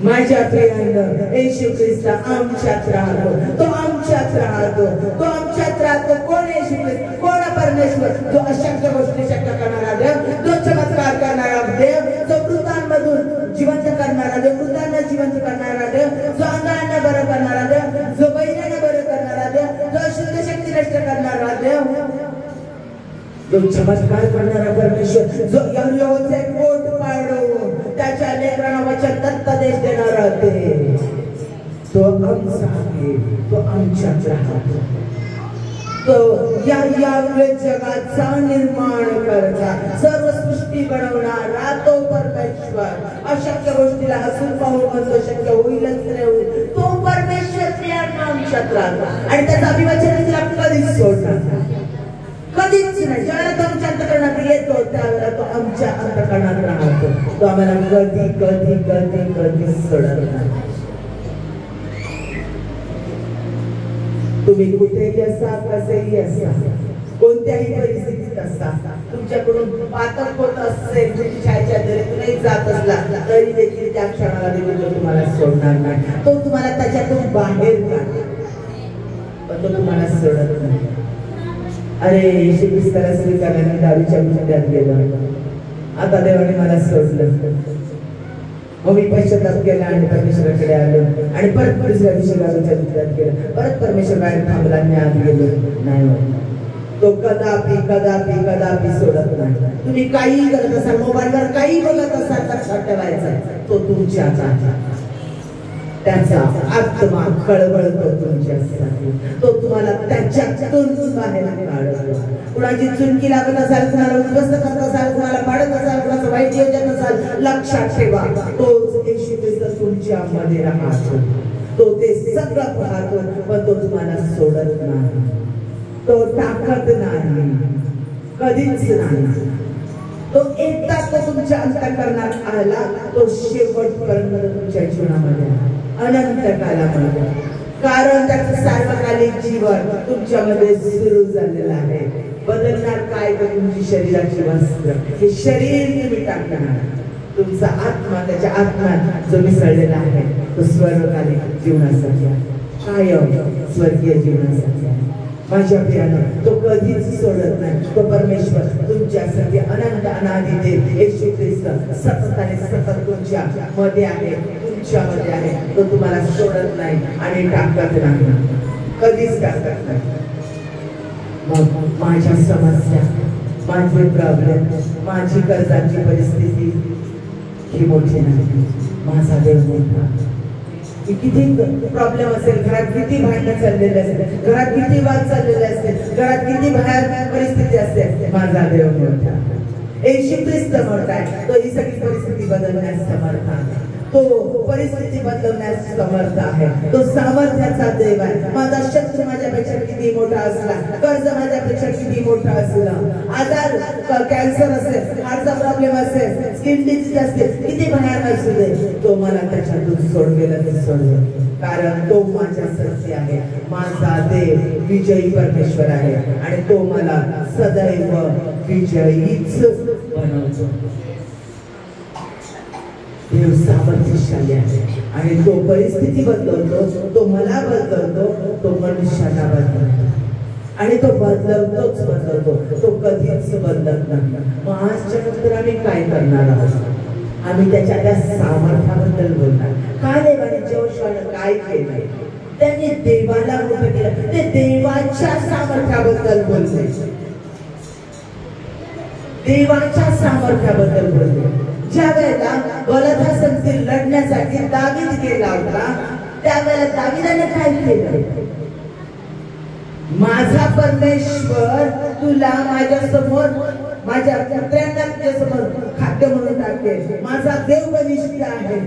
माझ्या प्रियांनो, येशू ख्रिस्त आमच्यात राहतो, तो आमच्यात राहतो, तो आमच्यात राहतो. कोण येशू ख्रिस्त? कोण परमेश्वर? जो अशक्य गोष्टी शक्य करणारा देव, जो चमत्कार करणारा देव, जो मृतांमधून जिवंत करणारा देव, मृतांना जिवंत करणारा देव, जो अंधांना बरं करणारा देव, जो बैलांना बरं करणारा देव, जो अशुद्ध शक्ती नष्ट करणारा देव, जो चमत्कार करणारा परमेश्वर, जो यहोवाचे पोट पाडून त्याच्या लेकरांना वचन दत्तदेश देणारा देव, तो आमचा आहे, तो आमच्यात राहतो. तो या जगाचा निर्माण करता, सर्व सृष्टी बनवणारा तो परमेश्वर. अशक्य गोष्टीला हसून पाहून म्हणतो शक्य होईलच रे होईल. तो परमेश्वर आमच्यात राहतो आणि त्याचा अभिवचन तिला कधीच सोडणार कधीच नाही. ज्यावेळेला तो आमच्या अंतःकरणात येतो त्यावेळेला तो आमच्या अंतःकरणात राहतो. तो आम्हाला कधी कधी कधी कधी सोडत नाही. तुम्ही कुठेही असा, कसेही असा, कोणत्याही परिस्थितीत असा, तुमच्याकडून पातक होत असेल, तुमची छायच्या दरीतूनही जात असला तरी देखील त्या क्षणाला देखील तो तुम्हाला सोडणार नाही. तो तुम्हाला त्याच्यातून बाहेर काढेल, पण तो तुम्हाला सोडत नाही. अरे येशू ख्रिस्ताला स्वीकारल्याने दारूच्या गुन्ह्यात गेलो, आता देवाने मला सोडलं. मग मी पश्चाताप केला आणि परमेश्वराकडे आलो आणि परत दुसऱ्या दिवशी दारूच्या गुन्ह्यात गेलो. परत परमेश्वर बाहेर थांबला आणि आत गेलो नाही. तो कदापि कदापि कदापि सोडत नाही. तुम्ही काही करत असाल, मोबाईलवर काही बघत असाल तर ठेवायचा, तो तुमच्याच आहे. त्याचा आत्मा कळवळतो तुमच्यासाठी, तो तुम्हाला त्याच्यातून बाहेर काढतो. कुणाची चुनकी लागत असाल, कुणाला उद्ध्वस्त करत असाल, कुणाला पाडत असाल, कुणाचं वाईट योजन असाल, लक्षात ठेवा तोच येशू ख्रिस्त तुमच्यामध्ये राहतो. तो ते सगळं पाहतो, पण तो तुम्हाला सोडत नाही, तो टाकत नाही, कधीच नाही. तो एकदा तो तुमच्या अंतःकरणात आला, तो शेवटपर्यंत तुमच्या जीवनामध्ये अनंत कालामध्ये, कारण त्याचं सार्वकालिक जीवन तुमच्यामध्ये सुरू झालेलं आहे. बदलणार काय? तर तुमची शरीराची वस्त्र, हे शरीर तुम्ही टाकणार. तुमचा आत्मा, त्याच्या आत्म्यात जो मिसळलेला आहे तो स्वर्गकालिक जीवनासाठी आहे, कायम स्वर्गीय जीवनासाठी आहे. माझ्या प्रियानो, तो कधीच सोडत नाही. तो परमेश्वर तुमच्यासाठी अनंत अनादी देव येशू ख्रिस्त सतत आणि सतत तुमच्या मध्ये आहे, तुमच्यामध्ये आहे. तो तुम्हाला सोडत नाही आणि टाकत नाही, कधीच टाकत नाही. मग माझ्या समस्या, माझे प्रॉब्लेम, माझी कर्जाची परिस्थिती ही मोठी नाही, माझा देव मोठा. किती प्रॉब्लेम असेल, घरात किती भांडण चाललेले असेल, घरात किती वाद चाललेले असतील, घरात किती भयानक परिस्थिती असते, माझा देव मोठा. येशू ख्रिस्त मोठा आहे. तो ही सगळी परिस्थिती बदलण्यास समर्थ आहे. तो परिस्थिती बदलवण्यास समर्थ आहे, तो सामर्थ्याचा देव आहे. माझा शत्रू माझ्यापेक्षा किती मोठा असला, कर्ज माझ्यापेक्षा किती मोठा असला, आजार कॅन्सर असेल, हार्टचा प्रॉब्लेम असेल, स्किन डिसीज असेल, किती भयानक असू दे, तो मला त्याच्यातून सोडवेल ते सोडवेल. कारण तो माझ्यासाठी आहे. माझा देव विजयी परमेश्वर आहे आणि तो मला सदैव विजयीच बनवतो. देव सामर्थ्यशाली आहे आणि तो परिस्थिती बदलवतो, तो मला बदलवतो, तो मनुष्याला बदलवतो आणि तो बदलवतो, तो कधीच बदलत नाही. मग आजच्या नंतर आम्ही काय करणार आहोत? आम्ही त्याच्या त्या सामर्थ्याबद्दल बोलणार. काय देवाने जोशवानं काय केलंय, त्यांनी देवाला मोठं केलं, ते देवाच्या सामर्थ्याबद्दल बोलले, देवाच्या सामर्थ्याबद्दल बोलले. ज्या वेळेला गॉलियाथासंगती लढण्यासाठी दावीद गेला होता, त्यावेळेला दावीदाने काय केलं? माझा परमेश्वर तुला माझ्या समोर, माझ्या पुत्रांना तुझ्या समोर खाद्य म्हणून टाकेल. माझा देव बलिष्ठ आहे,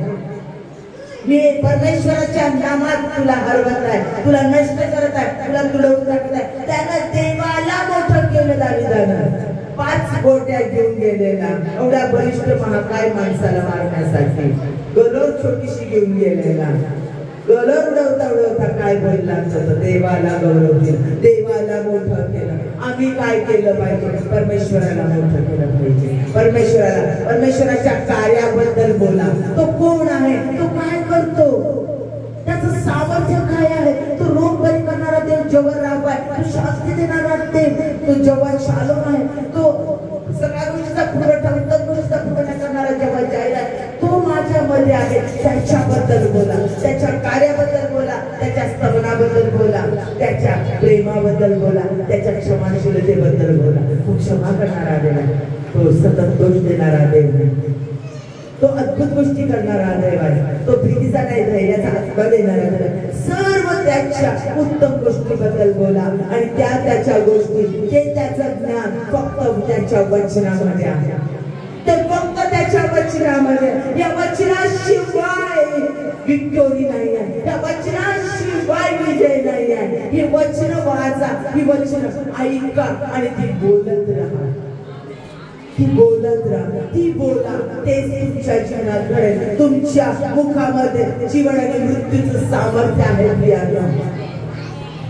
मी परमेश्वराच्या नामात तुला हरवत आहे, तुला नष्ट करत आहे, तुला तुडवून टाकत आहे. त्यानं देवाला मोठं केलं दावीदानं. 5 गोट्या घेऊन गेलेला, एवढ्या बलिष्ठ महाकाय माणसाला मारण्यासाठी. गलोर छोटीशी घेऊन गेलेला, गलोर उडवता काय बोलला, देवाला गौरव केलं, देवाला मोठं केलं. आम्ही काय केलं पाहिजे? परमेश्वराला मोठं केलं पाहिजे. परमेश्वराच्या कार्याबद्दल बोला. तो कोण आहे, तो काय करतो, त्याचं सामर्थ्य काय आहे. तो रोग बरी करणारा देव जवळ राब आहे, तो शांती देणारा देव, तो जवळ शालोम आहे, तो सगळ्या गोष्टीचा पुरवठा, उत्तम गोष्टीचा पुरवठा करणारा जवळ जाहीर आहे. तो माझ्यामध्ये आहे. त्याच्याबद्दल बोला, त्याच्या कार्याबद्दल बोला, त्याच्या स्तवनाबद्दल बोला, त्याच्या प्रेमाबद्दल बोला, त्याच्या क्षमाशीलतेबद्दल बोला. तो क्षमा करणारा देव आहे, तो सतत दोष देणारा देव आहे, तो अद्भुत गोष्टी करणारा देव आहे, तो भीतीचा नाही, धैर्याचा आत्मा देणारा देव आहे. सर्व त्याच्या उत्तम गोष्टीबद्दल बोला आणि त्याच्या गोष्टी, ते त्याचं ज्ञान फक्त त्याच्या वचनामध्ये आहे, ते फक्त त्याच्या वचनामध्ये. या वचनाशिवाय विक्टोरी नाही आहे, या वचनाशिवाय विजय नाही आहे. ही वचन वाचा, ही वचन ऐका आणि ती बोलत राहा, ती बोलत राहा, ती बोला. तेच तुमच्या जीवनात घडेल. तुमच्या मुखामध्ये जीवन आणि मृत्यूचं सामर्थ्य आहे.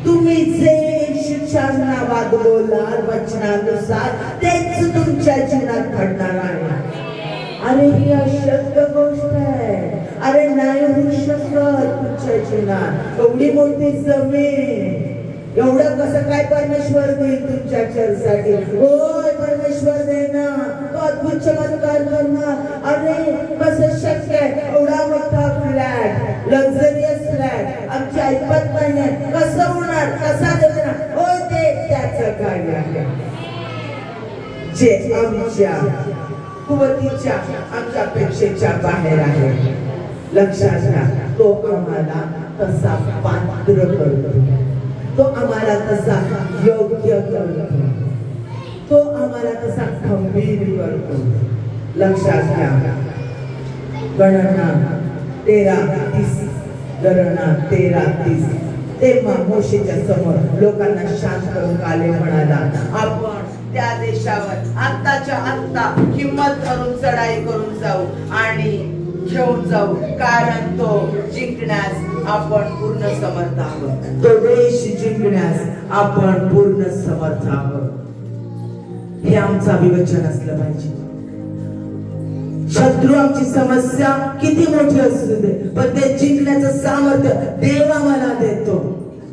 तुम्ही जे शिक्षणाबाद बोलाल वचनानुसार, तेच तुमच्या जीवनात घडणार आहे. अरे ही अशक्य गोष्ट आहे, अरे नाही होऊ शकत तुमच्या जीवनात. एवढी मोठी जमीन, एवढं कसं काय परमेश्वर देईल तुमच्या चर्चसाठी? होय, परमेश्वर देणार, तो अद्भुत चमत्कार करणार. अरे कसं शक्य आहे? एवढा मोठा फ्लॅट, लक्झरियस फ्लॅट आमच्या ऐपत नाहीये, कसं होणार, कसा देणार? होय, ते त्याचं कार्य आहे जे आमच्या कुवतीच्या, आमच्या अपेक्षेच्या बाहेर आहे. लक्षात घ्या, तो आम्हाला तसा पात्र करतो, तो आम्हाला तसा योग्य करतो, तो आम्हाला तसा खंबीर करतो. लक्षात घ्या, गणना 13:30, गणना 13:30. तेव्हा मोशेच्या समोर लोकांना शांत करून काले म्हणाला, आपण त्या देशावर आत्ताच्या आत्ता हिम्मत करून चढाई करून जाऊ आणि घेऊन जाऊ, कारण तो जिंकण्यास आपण पूर्ण समर्थ आहोत. तो देश जिंकण्यास आपण पूर्ण समर्थ आहोत. हे आमचं अभिवचन असलं पाहिजे. शत्रू आमची समस्या किती मोठी असू दे, पण ते जिंकण्याचं सामर्थ्य देव आम्हाला देतो,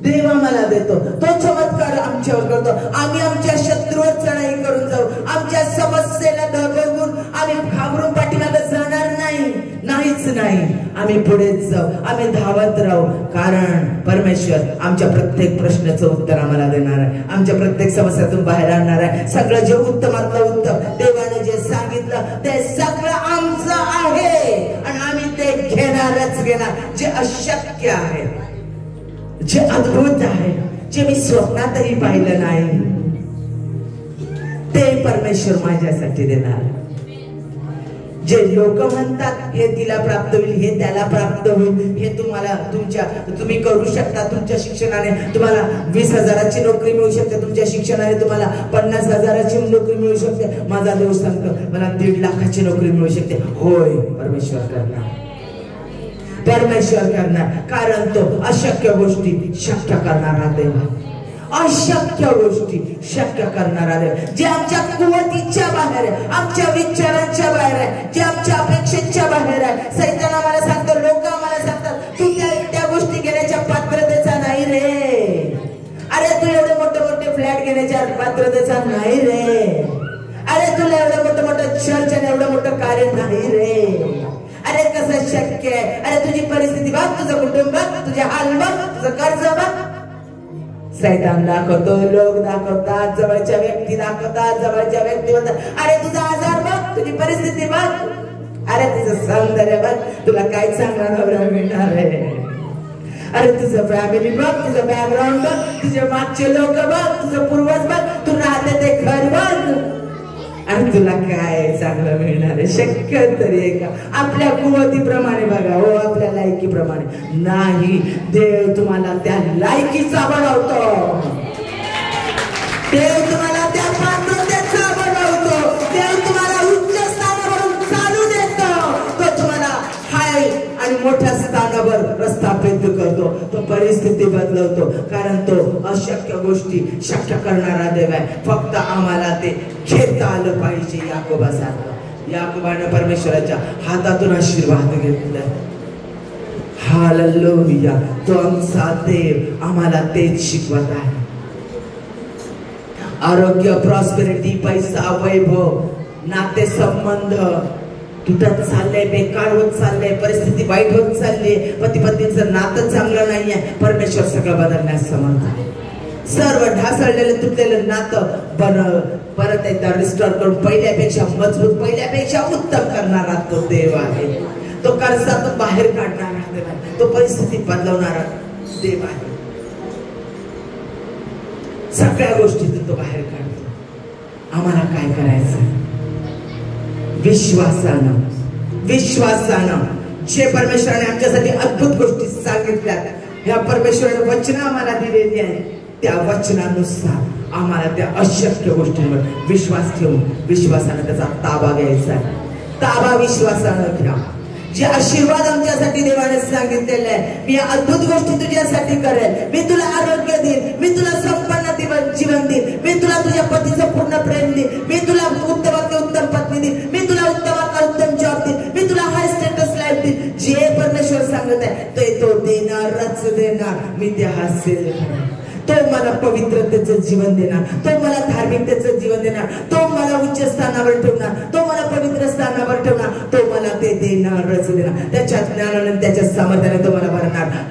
देव आम्हाला देतो. तो चमत्कार आमच्यावर करतो. आम्ही आमच्या शत्रूवर चढाई करून जाऊ. आमच्या समस्येला दबवून आम्ही घाबरून पाठीमागे जाणार नाही, नाहीच नाही. आम्ही पुढेच जाऊ, आम्ही धावत राहू, कारण परमेश्वर आमच्या प्रत्येक प्रश्नाचं उत्तर आम्हाला देणार आहे, आमच्या प्रत्येक समस्यातून बाहेर आणणार आहे. सगळं जे उत्तमातलं उत्तम देवाने जे सांगितलं ते सगळं आमचं आहे आणि आम्ही ते घेणारच घेणार. जे अशक्य आहे, जे अद्भुत आहे, जे मी स्वप्नातही पाहिलं नाही, ते परमेश्वर माझ्यासाठी देणार. जे लोक म्हणतात हे तिला प्राप्त होईल, हे त्याला प्राप्त होईल, हे तुम्हाला तुम्ही करू शकता. तुमच्या शिक्षणाने तुम्हाला 20,000ची नोकरी मिळू शकते, तुमच्या शिक्षणाने तुम्हाला 50,000ची नोकरी मिळू शकते. माझा देव सांगतो मला 1.5 लाखाची नोकरी मिळू शकते. होय, परमेश्वर करणार, परमेश्वर करणार, कारण तो अशक्य गोष्टी शक्य करणारा देव, अशक्य गोष्टी शक्य करणारा देव. जे आमच्या कुवतीच्या बाहेर आहे, आमच्या विचारांच्या बाहेर आहे, जे आमच्या अपेक्षेच्या बाहेर आहे. सैतान आम्हाला सांगतो, लोक आम्हाला सांगतात तू त्या गोष्टी घेण्याच्या पात्रतेचा नाही रे. अरे तू एवढे मोठे फ्लॅट घेण्याच्या पात्रतेचा नाही रे. अरे तुला एवढं मोठं चर्च आणि एवढं मोठं कार्य नाही रे. अरे कसं शक्य आहे. अरे तुझी परिस्थिती बघ, तुझं कुटुंब बघ, तुझे हाल बघ, तुझं कर्ज बघ. सैतान दाखवतो, लोक दाखवतात, जवळच्या व्यक्ती दाखवतात, जवळच्या व्यक्ती म्हणतात अरे तुझा आजार बघ, तुझी परिस्थिती बघ, अरे तुझं सौंदर्य बघ, तुला काय चांगला नवरा मिळणार आहे. अरे तुझं फॅमिली बघ, तुझं बॅकग्राऊंड बघ, तुझे मागचे लोक बघ, तुझं पूर्वज बघ, तू राहते ते घर बघ, आणि तुला काय चांगलं मिळणार आहे. शक्य तरी आहे का? आपल्या कुवतीप्रमाणे बघा, हो आपल्या लायकीप्रमाणे नाही. देव तुम्हाला त्या लायकीचा बनवतो, देव तुम्हाला त्या पात्रतेचा बनवतो, देव तुम्हाला उच्च स्थानावरून चालू देतो, तो तुम्हाला हाय आणि मोठ्या स्थानावर प्रस्थापित करतो, तो परिस्थिती बदलवतो, कारण तो अशक्य गोष्टी शक्य करणारा देव आहे. फक्त आम्हाला ते घेता आलं पाहिजे. याकोबासारखं, याकोबाने परमेश्वराच्या हातातून आशीर्वाद घेतलाय. हालेलुया. तो आमचा देव आम्हाला तेच शिकवत आहे. आरोग्य, प्रॉस्पेरिटी, पैसा, वैभव, नाते संबंध तुटत चाललंय, बेकार होत चाललंय, परिस्थिती वाईट होत चालली, पती पत्नीचं नातं चांगलं नाहीये. परमेश्वर सगळं बदलण्यास समर्थ आहे. सर्व ढासळलेलं तुटलेलं नातं परत एकदा रिस्टोर करून पहिल्यापेक्षा मजबूत, पहिल्यापेक्षा उत्तम करणारा तो देव आहे. तो कर्जातून बाहेर काढणारा देव आहे, तो परिस्थिती बदलवणारा देव आहे. सगळ्या गोष्टीतून तो बाहेर काढतो. आम्हाला काय करायचं? विश्वासानं, विश्वासानं जे परमेश्वराने आमच्यासाठी अद्भुत गोष्टी सांगितल्यात, ह्या परमेश्वराने वचन आम्हाला दिलेली आहे, त्या वचनानुसार आम्हाला त्या अशक्य गोष्टींवर विश्वास ठेवून विश्वासानं त्याचा ताबा घ्यायचा आहे. ताबा विश्वासानं घ्या. जे आशीर्वाद आमच्यासाठी देवाने सांगितलेले आहे, मी अद्भुत गोष्टी तुझ्यासाठी करेल, मी तुला आरोग्य देईन, मी तुला संपन्न जीवन देईन, मी तुला तुझ्या पतीचं पूर्ण प्रेम देईन, मी तुला उत्तमातली उत्तम पत्नी देईन, मी तुला उत्तमातला उत्तम जॉब देईन, मी तुला हाय स्टेटस लाईफ देईन. जे परमेश्वर सांगत आहे ते तो देणारच देणार. मी ते हास्य, तो मला पवित्रतेचं जीवन देणार, तो मला धार्मिकतेचं जीवन देणार, तो मला उच्च स्थानावर ठेवणार, तो मला पवित्र स्थानावर ठेवणार, तो मला ते देणारच देणार. त्याच्या ज्ञानाने, त्याच्या सामर्थ्याने तो मला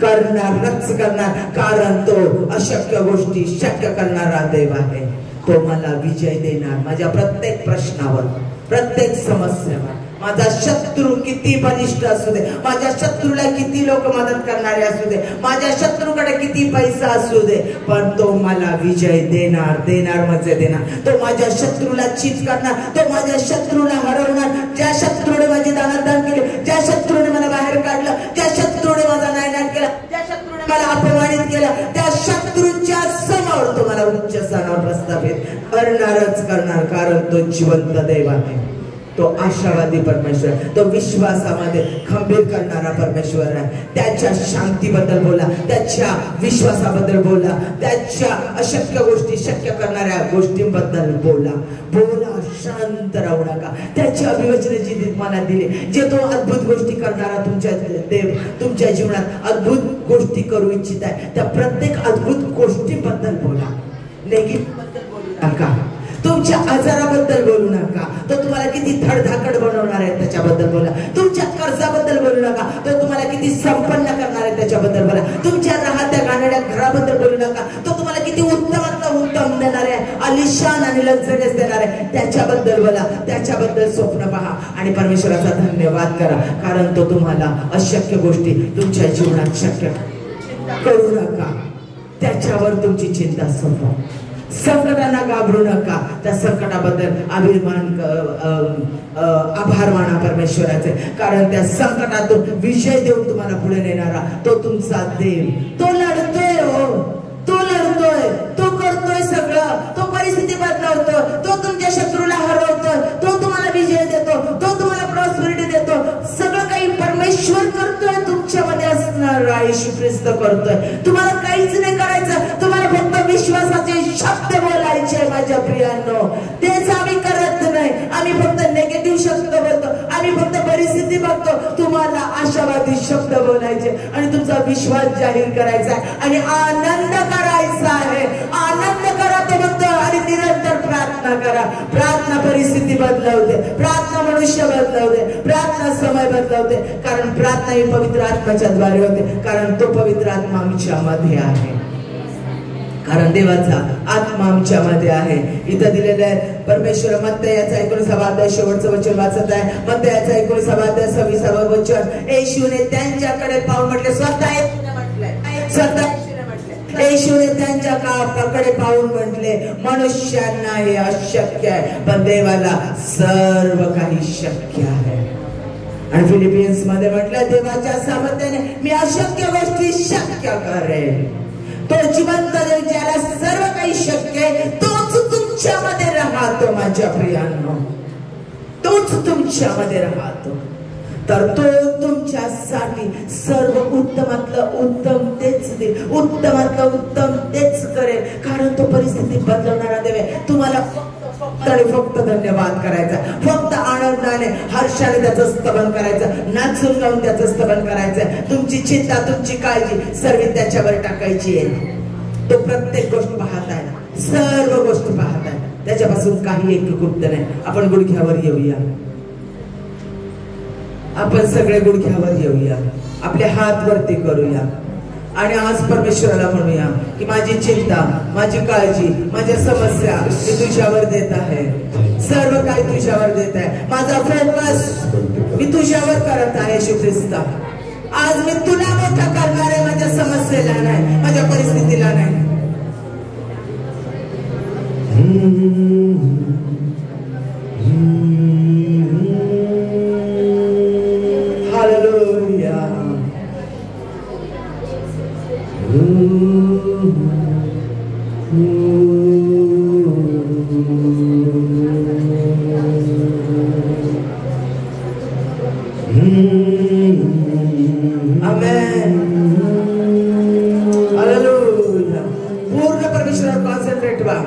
करणारच करणार, कारण तो अशक्य गोष्टी शक्य करणारा देव आहे. तो मला विजय देणार माझ्या प्रत्येक प्रश्नावर, प्रत्येक समस्येवर. माझा शत्रू किती बलिष्ठ असू दे, माझ्या शत्रूला किती लोक मदत करणारे असू दे, माझ्या शत्रूकडे किती पैसा असू दे, पण तो मला विजय देणार, देणार म्हणजे देणार. तो माझ्या शत्रूला चीज करणार, तो माझ्या शत्रूला हरवणार. ज्या शत्रूने माझी दानादान केली, ज्या शत्रूने मला बाहेर काढलं, ज्या शत्रूने माझा नायनाट केला, ज्या शत्रूने मला अपमानित केलं, त्या शत्रूच्या समोर तो मला उच्च स्थानावर प्रस्थापित करणारच करणार, कारण तो जिवंत देव आहे. तो आशावादी परमेश्वर, तो विश्वासामध्ये खंबीर करणारा परमेश्वर आहे. त्याच्या शांतीबद्दल बोला, त्याच्या विश्वासाबद्दल बोला, त्याच्या अशक्य गोष्टी शक्य करणाऱ्या गोष्टींबद्दल बोला. बोला, शांत राहू नका. त्याची अभिवचने जी तुम्हाला दिली, जे तो अद्भुत गोष्टी करणारा तुमच्या देव तुमच्या जीवनात अद्भुत गोष्टी करू इच्छित आहे, त्या प्रत्येक अद्भुत गोष्टीबद्दल बोला. नेगेटिव्ह बद्दल बोलू नका, तुमच्या आजाराबद्दल बोलू नका, तो तुम्हाला किती धडधाकड बनवणार आहे त्याच्याबद्दल बोला. तुमच्या कर्जाबद्दल बोलू नका, तो तुम्हाला किती संपन्न करणार आहे त्याच्याबद्दल बोला. तुमच्या राहत्या गाण्याच्या घराबद्दल बोलू नका, तो तुम्हाला किती उत्तमातला उत्तम देणार आहे, आलिशान आणि लक्झरियस देणार आहे त्याच्याबद्दल बोला. त्याच्याबद्दल स्वप्न पहा आणि परमेश्वराचा धन्यवाद करा, कारण तो तुम्हाला अशक्य गोष्टी तुमच्या जीवनात शक्य करू नका. त्याच्यावर तुमची चिंता सोडवा, संकटांना घाबरू नका. त्या संकटाबद्दल आभार माना परमेश्वराचे, कारण त्या संकटातून विजय देऊन तुम्हाला पुढे नेणारा तो तुमचा देव. तो लढतोय हो, तो लढतोय, तो करतोय सगळं. तो परिस्थिती बदलवतो, तो तुमच्या शत्रूला हरवतोय, तो तुम्हाला विजय देतो, तो तुम्हाला प्रॉस्पेरिटी देतो. सगळं काही परमेश्वर करतोय. तुमच्यामध्ये असणारा येशू ख्रिस्त करतोय. तुम्हाला काहीच नाही करायचं, तुम्हाला फक्त विश्वासाचे शब्द बोलायचे माझ्या प्रियांनो. तेच आम्ही करत नाही. आम्ही फक्त नेगेटिव्ह शब्द बोलतो, आम्ही फक्त परिस्थिती बघतो. तुम्हाला आशावादी शब्द बोलायचे आणि तुमचा विश्वास जाहीर करायचा आहे आणि आनंद करायचा आहे. आनंद करा तो म्हणतो आणि निरंतर प्रार्थना करा. प्रार्थना परिस्थिती बदलवते, प्रार्थना मनुष्य बदलवते, प्रार्थना समय बदलवते. कारण प्रार्थना ही पवित्र आत्म्याच्या द्वारे होते, कारण तो पवित्र आत्मा आमच्यामध्ये आहे, कारण देवाचा आत्मा आमच्यामध्ये आहे. इथं दिलेलं आहे परमेश्वर मत्तयाचा 19 अध्याय शेवटचं वचन वाचत आहे. मत्तयाचा 19 अध्याय 26 वचन. येशूने त्यांच्याकडे पाहून म्हटले, स्वतः येशूने त्यांच्याकडे पाहून म्हटले, मनुष्यांना हे अशक्य आहे पण देवाला सर्व काही शक्य आहे. आणि फिलिपियन्स मध्ये म्हटलं, देवाच्या सामर्थ्याने मी अशक्य गोष्टी शक्य करेन. तो जिवंत देव ज्याला सर्व काही शक्य आहे, तोच तुमच्यामध्ये राहतो माझ्या प्रियांनो, तोच तुमच्यामध्ये राहतो. तर तो तुमच्यासाठी सर्व उत्तमातलं उत्तम तेच देईल, उत्तमातलं उत्तम तेच करेल, कारण तो परिस्थिती बदलवणारा देव आहे. तुम्हाला फक्त धन्यवाद करायचा, फक्त आनंदाने हर्षाने त्याचं स्तवन करायचं, नाचून गाऊन त्याचं स्तवन करायचं. तुमची चिंता, तुमची काळजी सर्व त्याच्यावर टाकायची आहे. तो प्रत्येक गोष्ट पाहत आहे, सर्व गोष्ट पाहत आहे, त्याच्यापासून काही एक गुप्त नाही. आपण गुडघ्यावर येऊया, आपण सगळे गुडघ्यावर येऊया, आपले हात वरती करूया आणि आज परमेश्वराला म्हणूया की माझी चिंता, माझी काळजी, माझ्या समस्या मी तुझ्यावर देत आहे. सर्व काही तुझ्यावर देत आहे. माझा फोकस मी तुझ्यावर करत आहे. येशू ख्रिस्त, आज मी तुला मोठा करणार आहे, माझ्या समस्येला नाही, माझ्या परिस्थितीला नाही. पूर्ण परमेश्वरावर कॉन्सन्ट्रेट व्हा.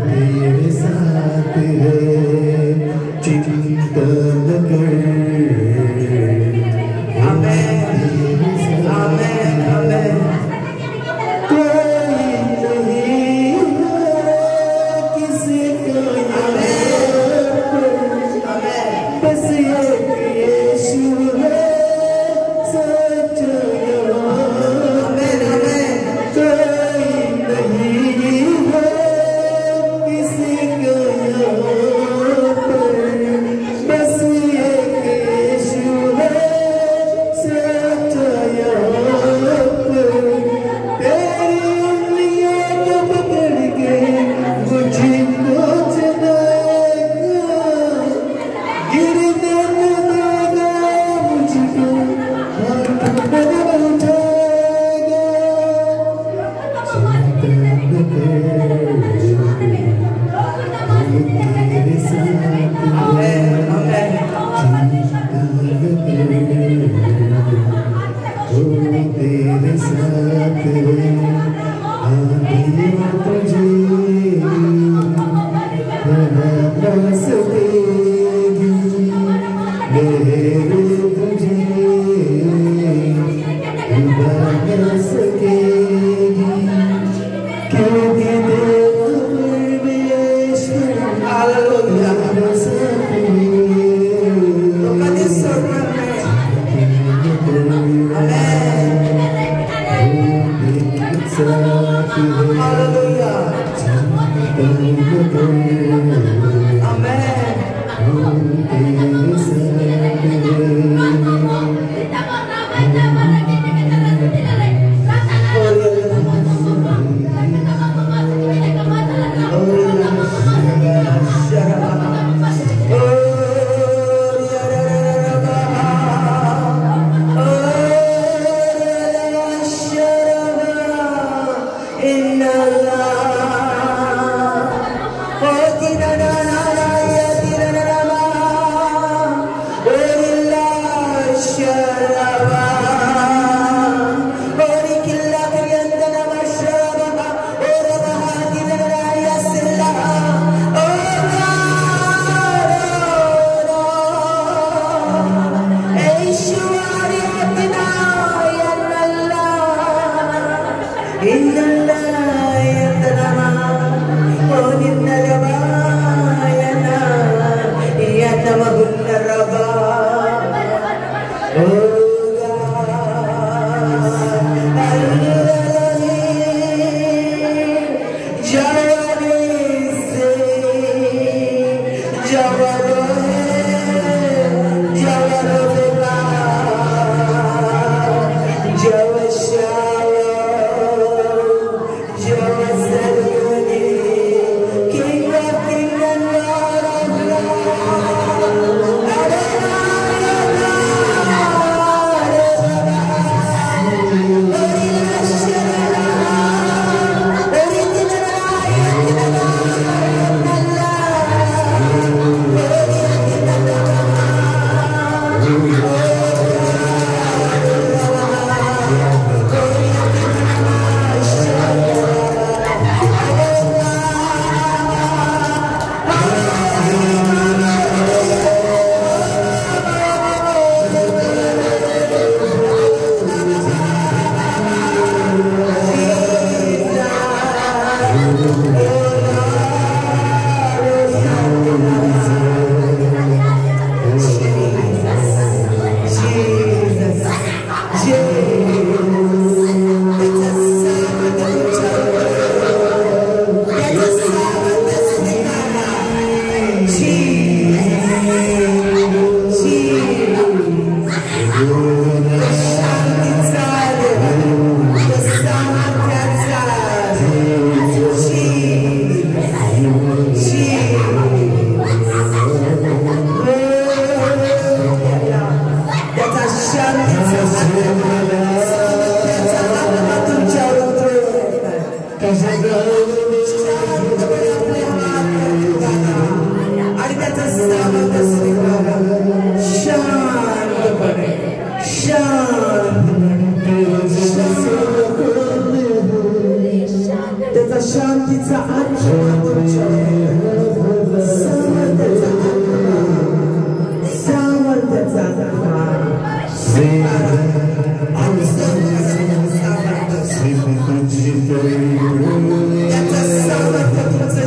तेरे साथ है।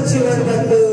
जीवन बदलून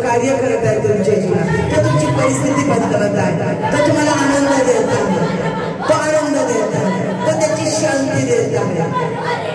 कार्य करत आहे तुमच्या जीवनात, तो तुमची परिस्थिती बदलत आहे, तो तुम्हाला आनंद देत आहे, तो आनंद देत आहे, तो त्याची शांती देत आहे.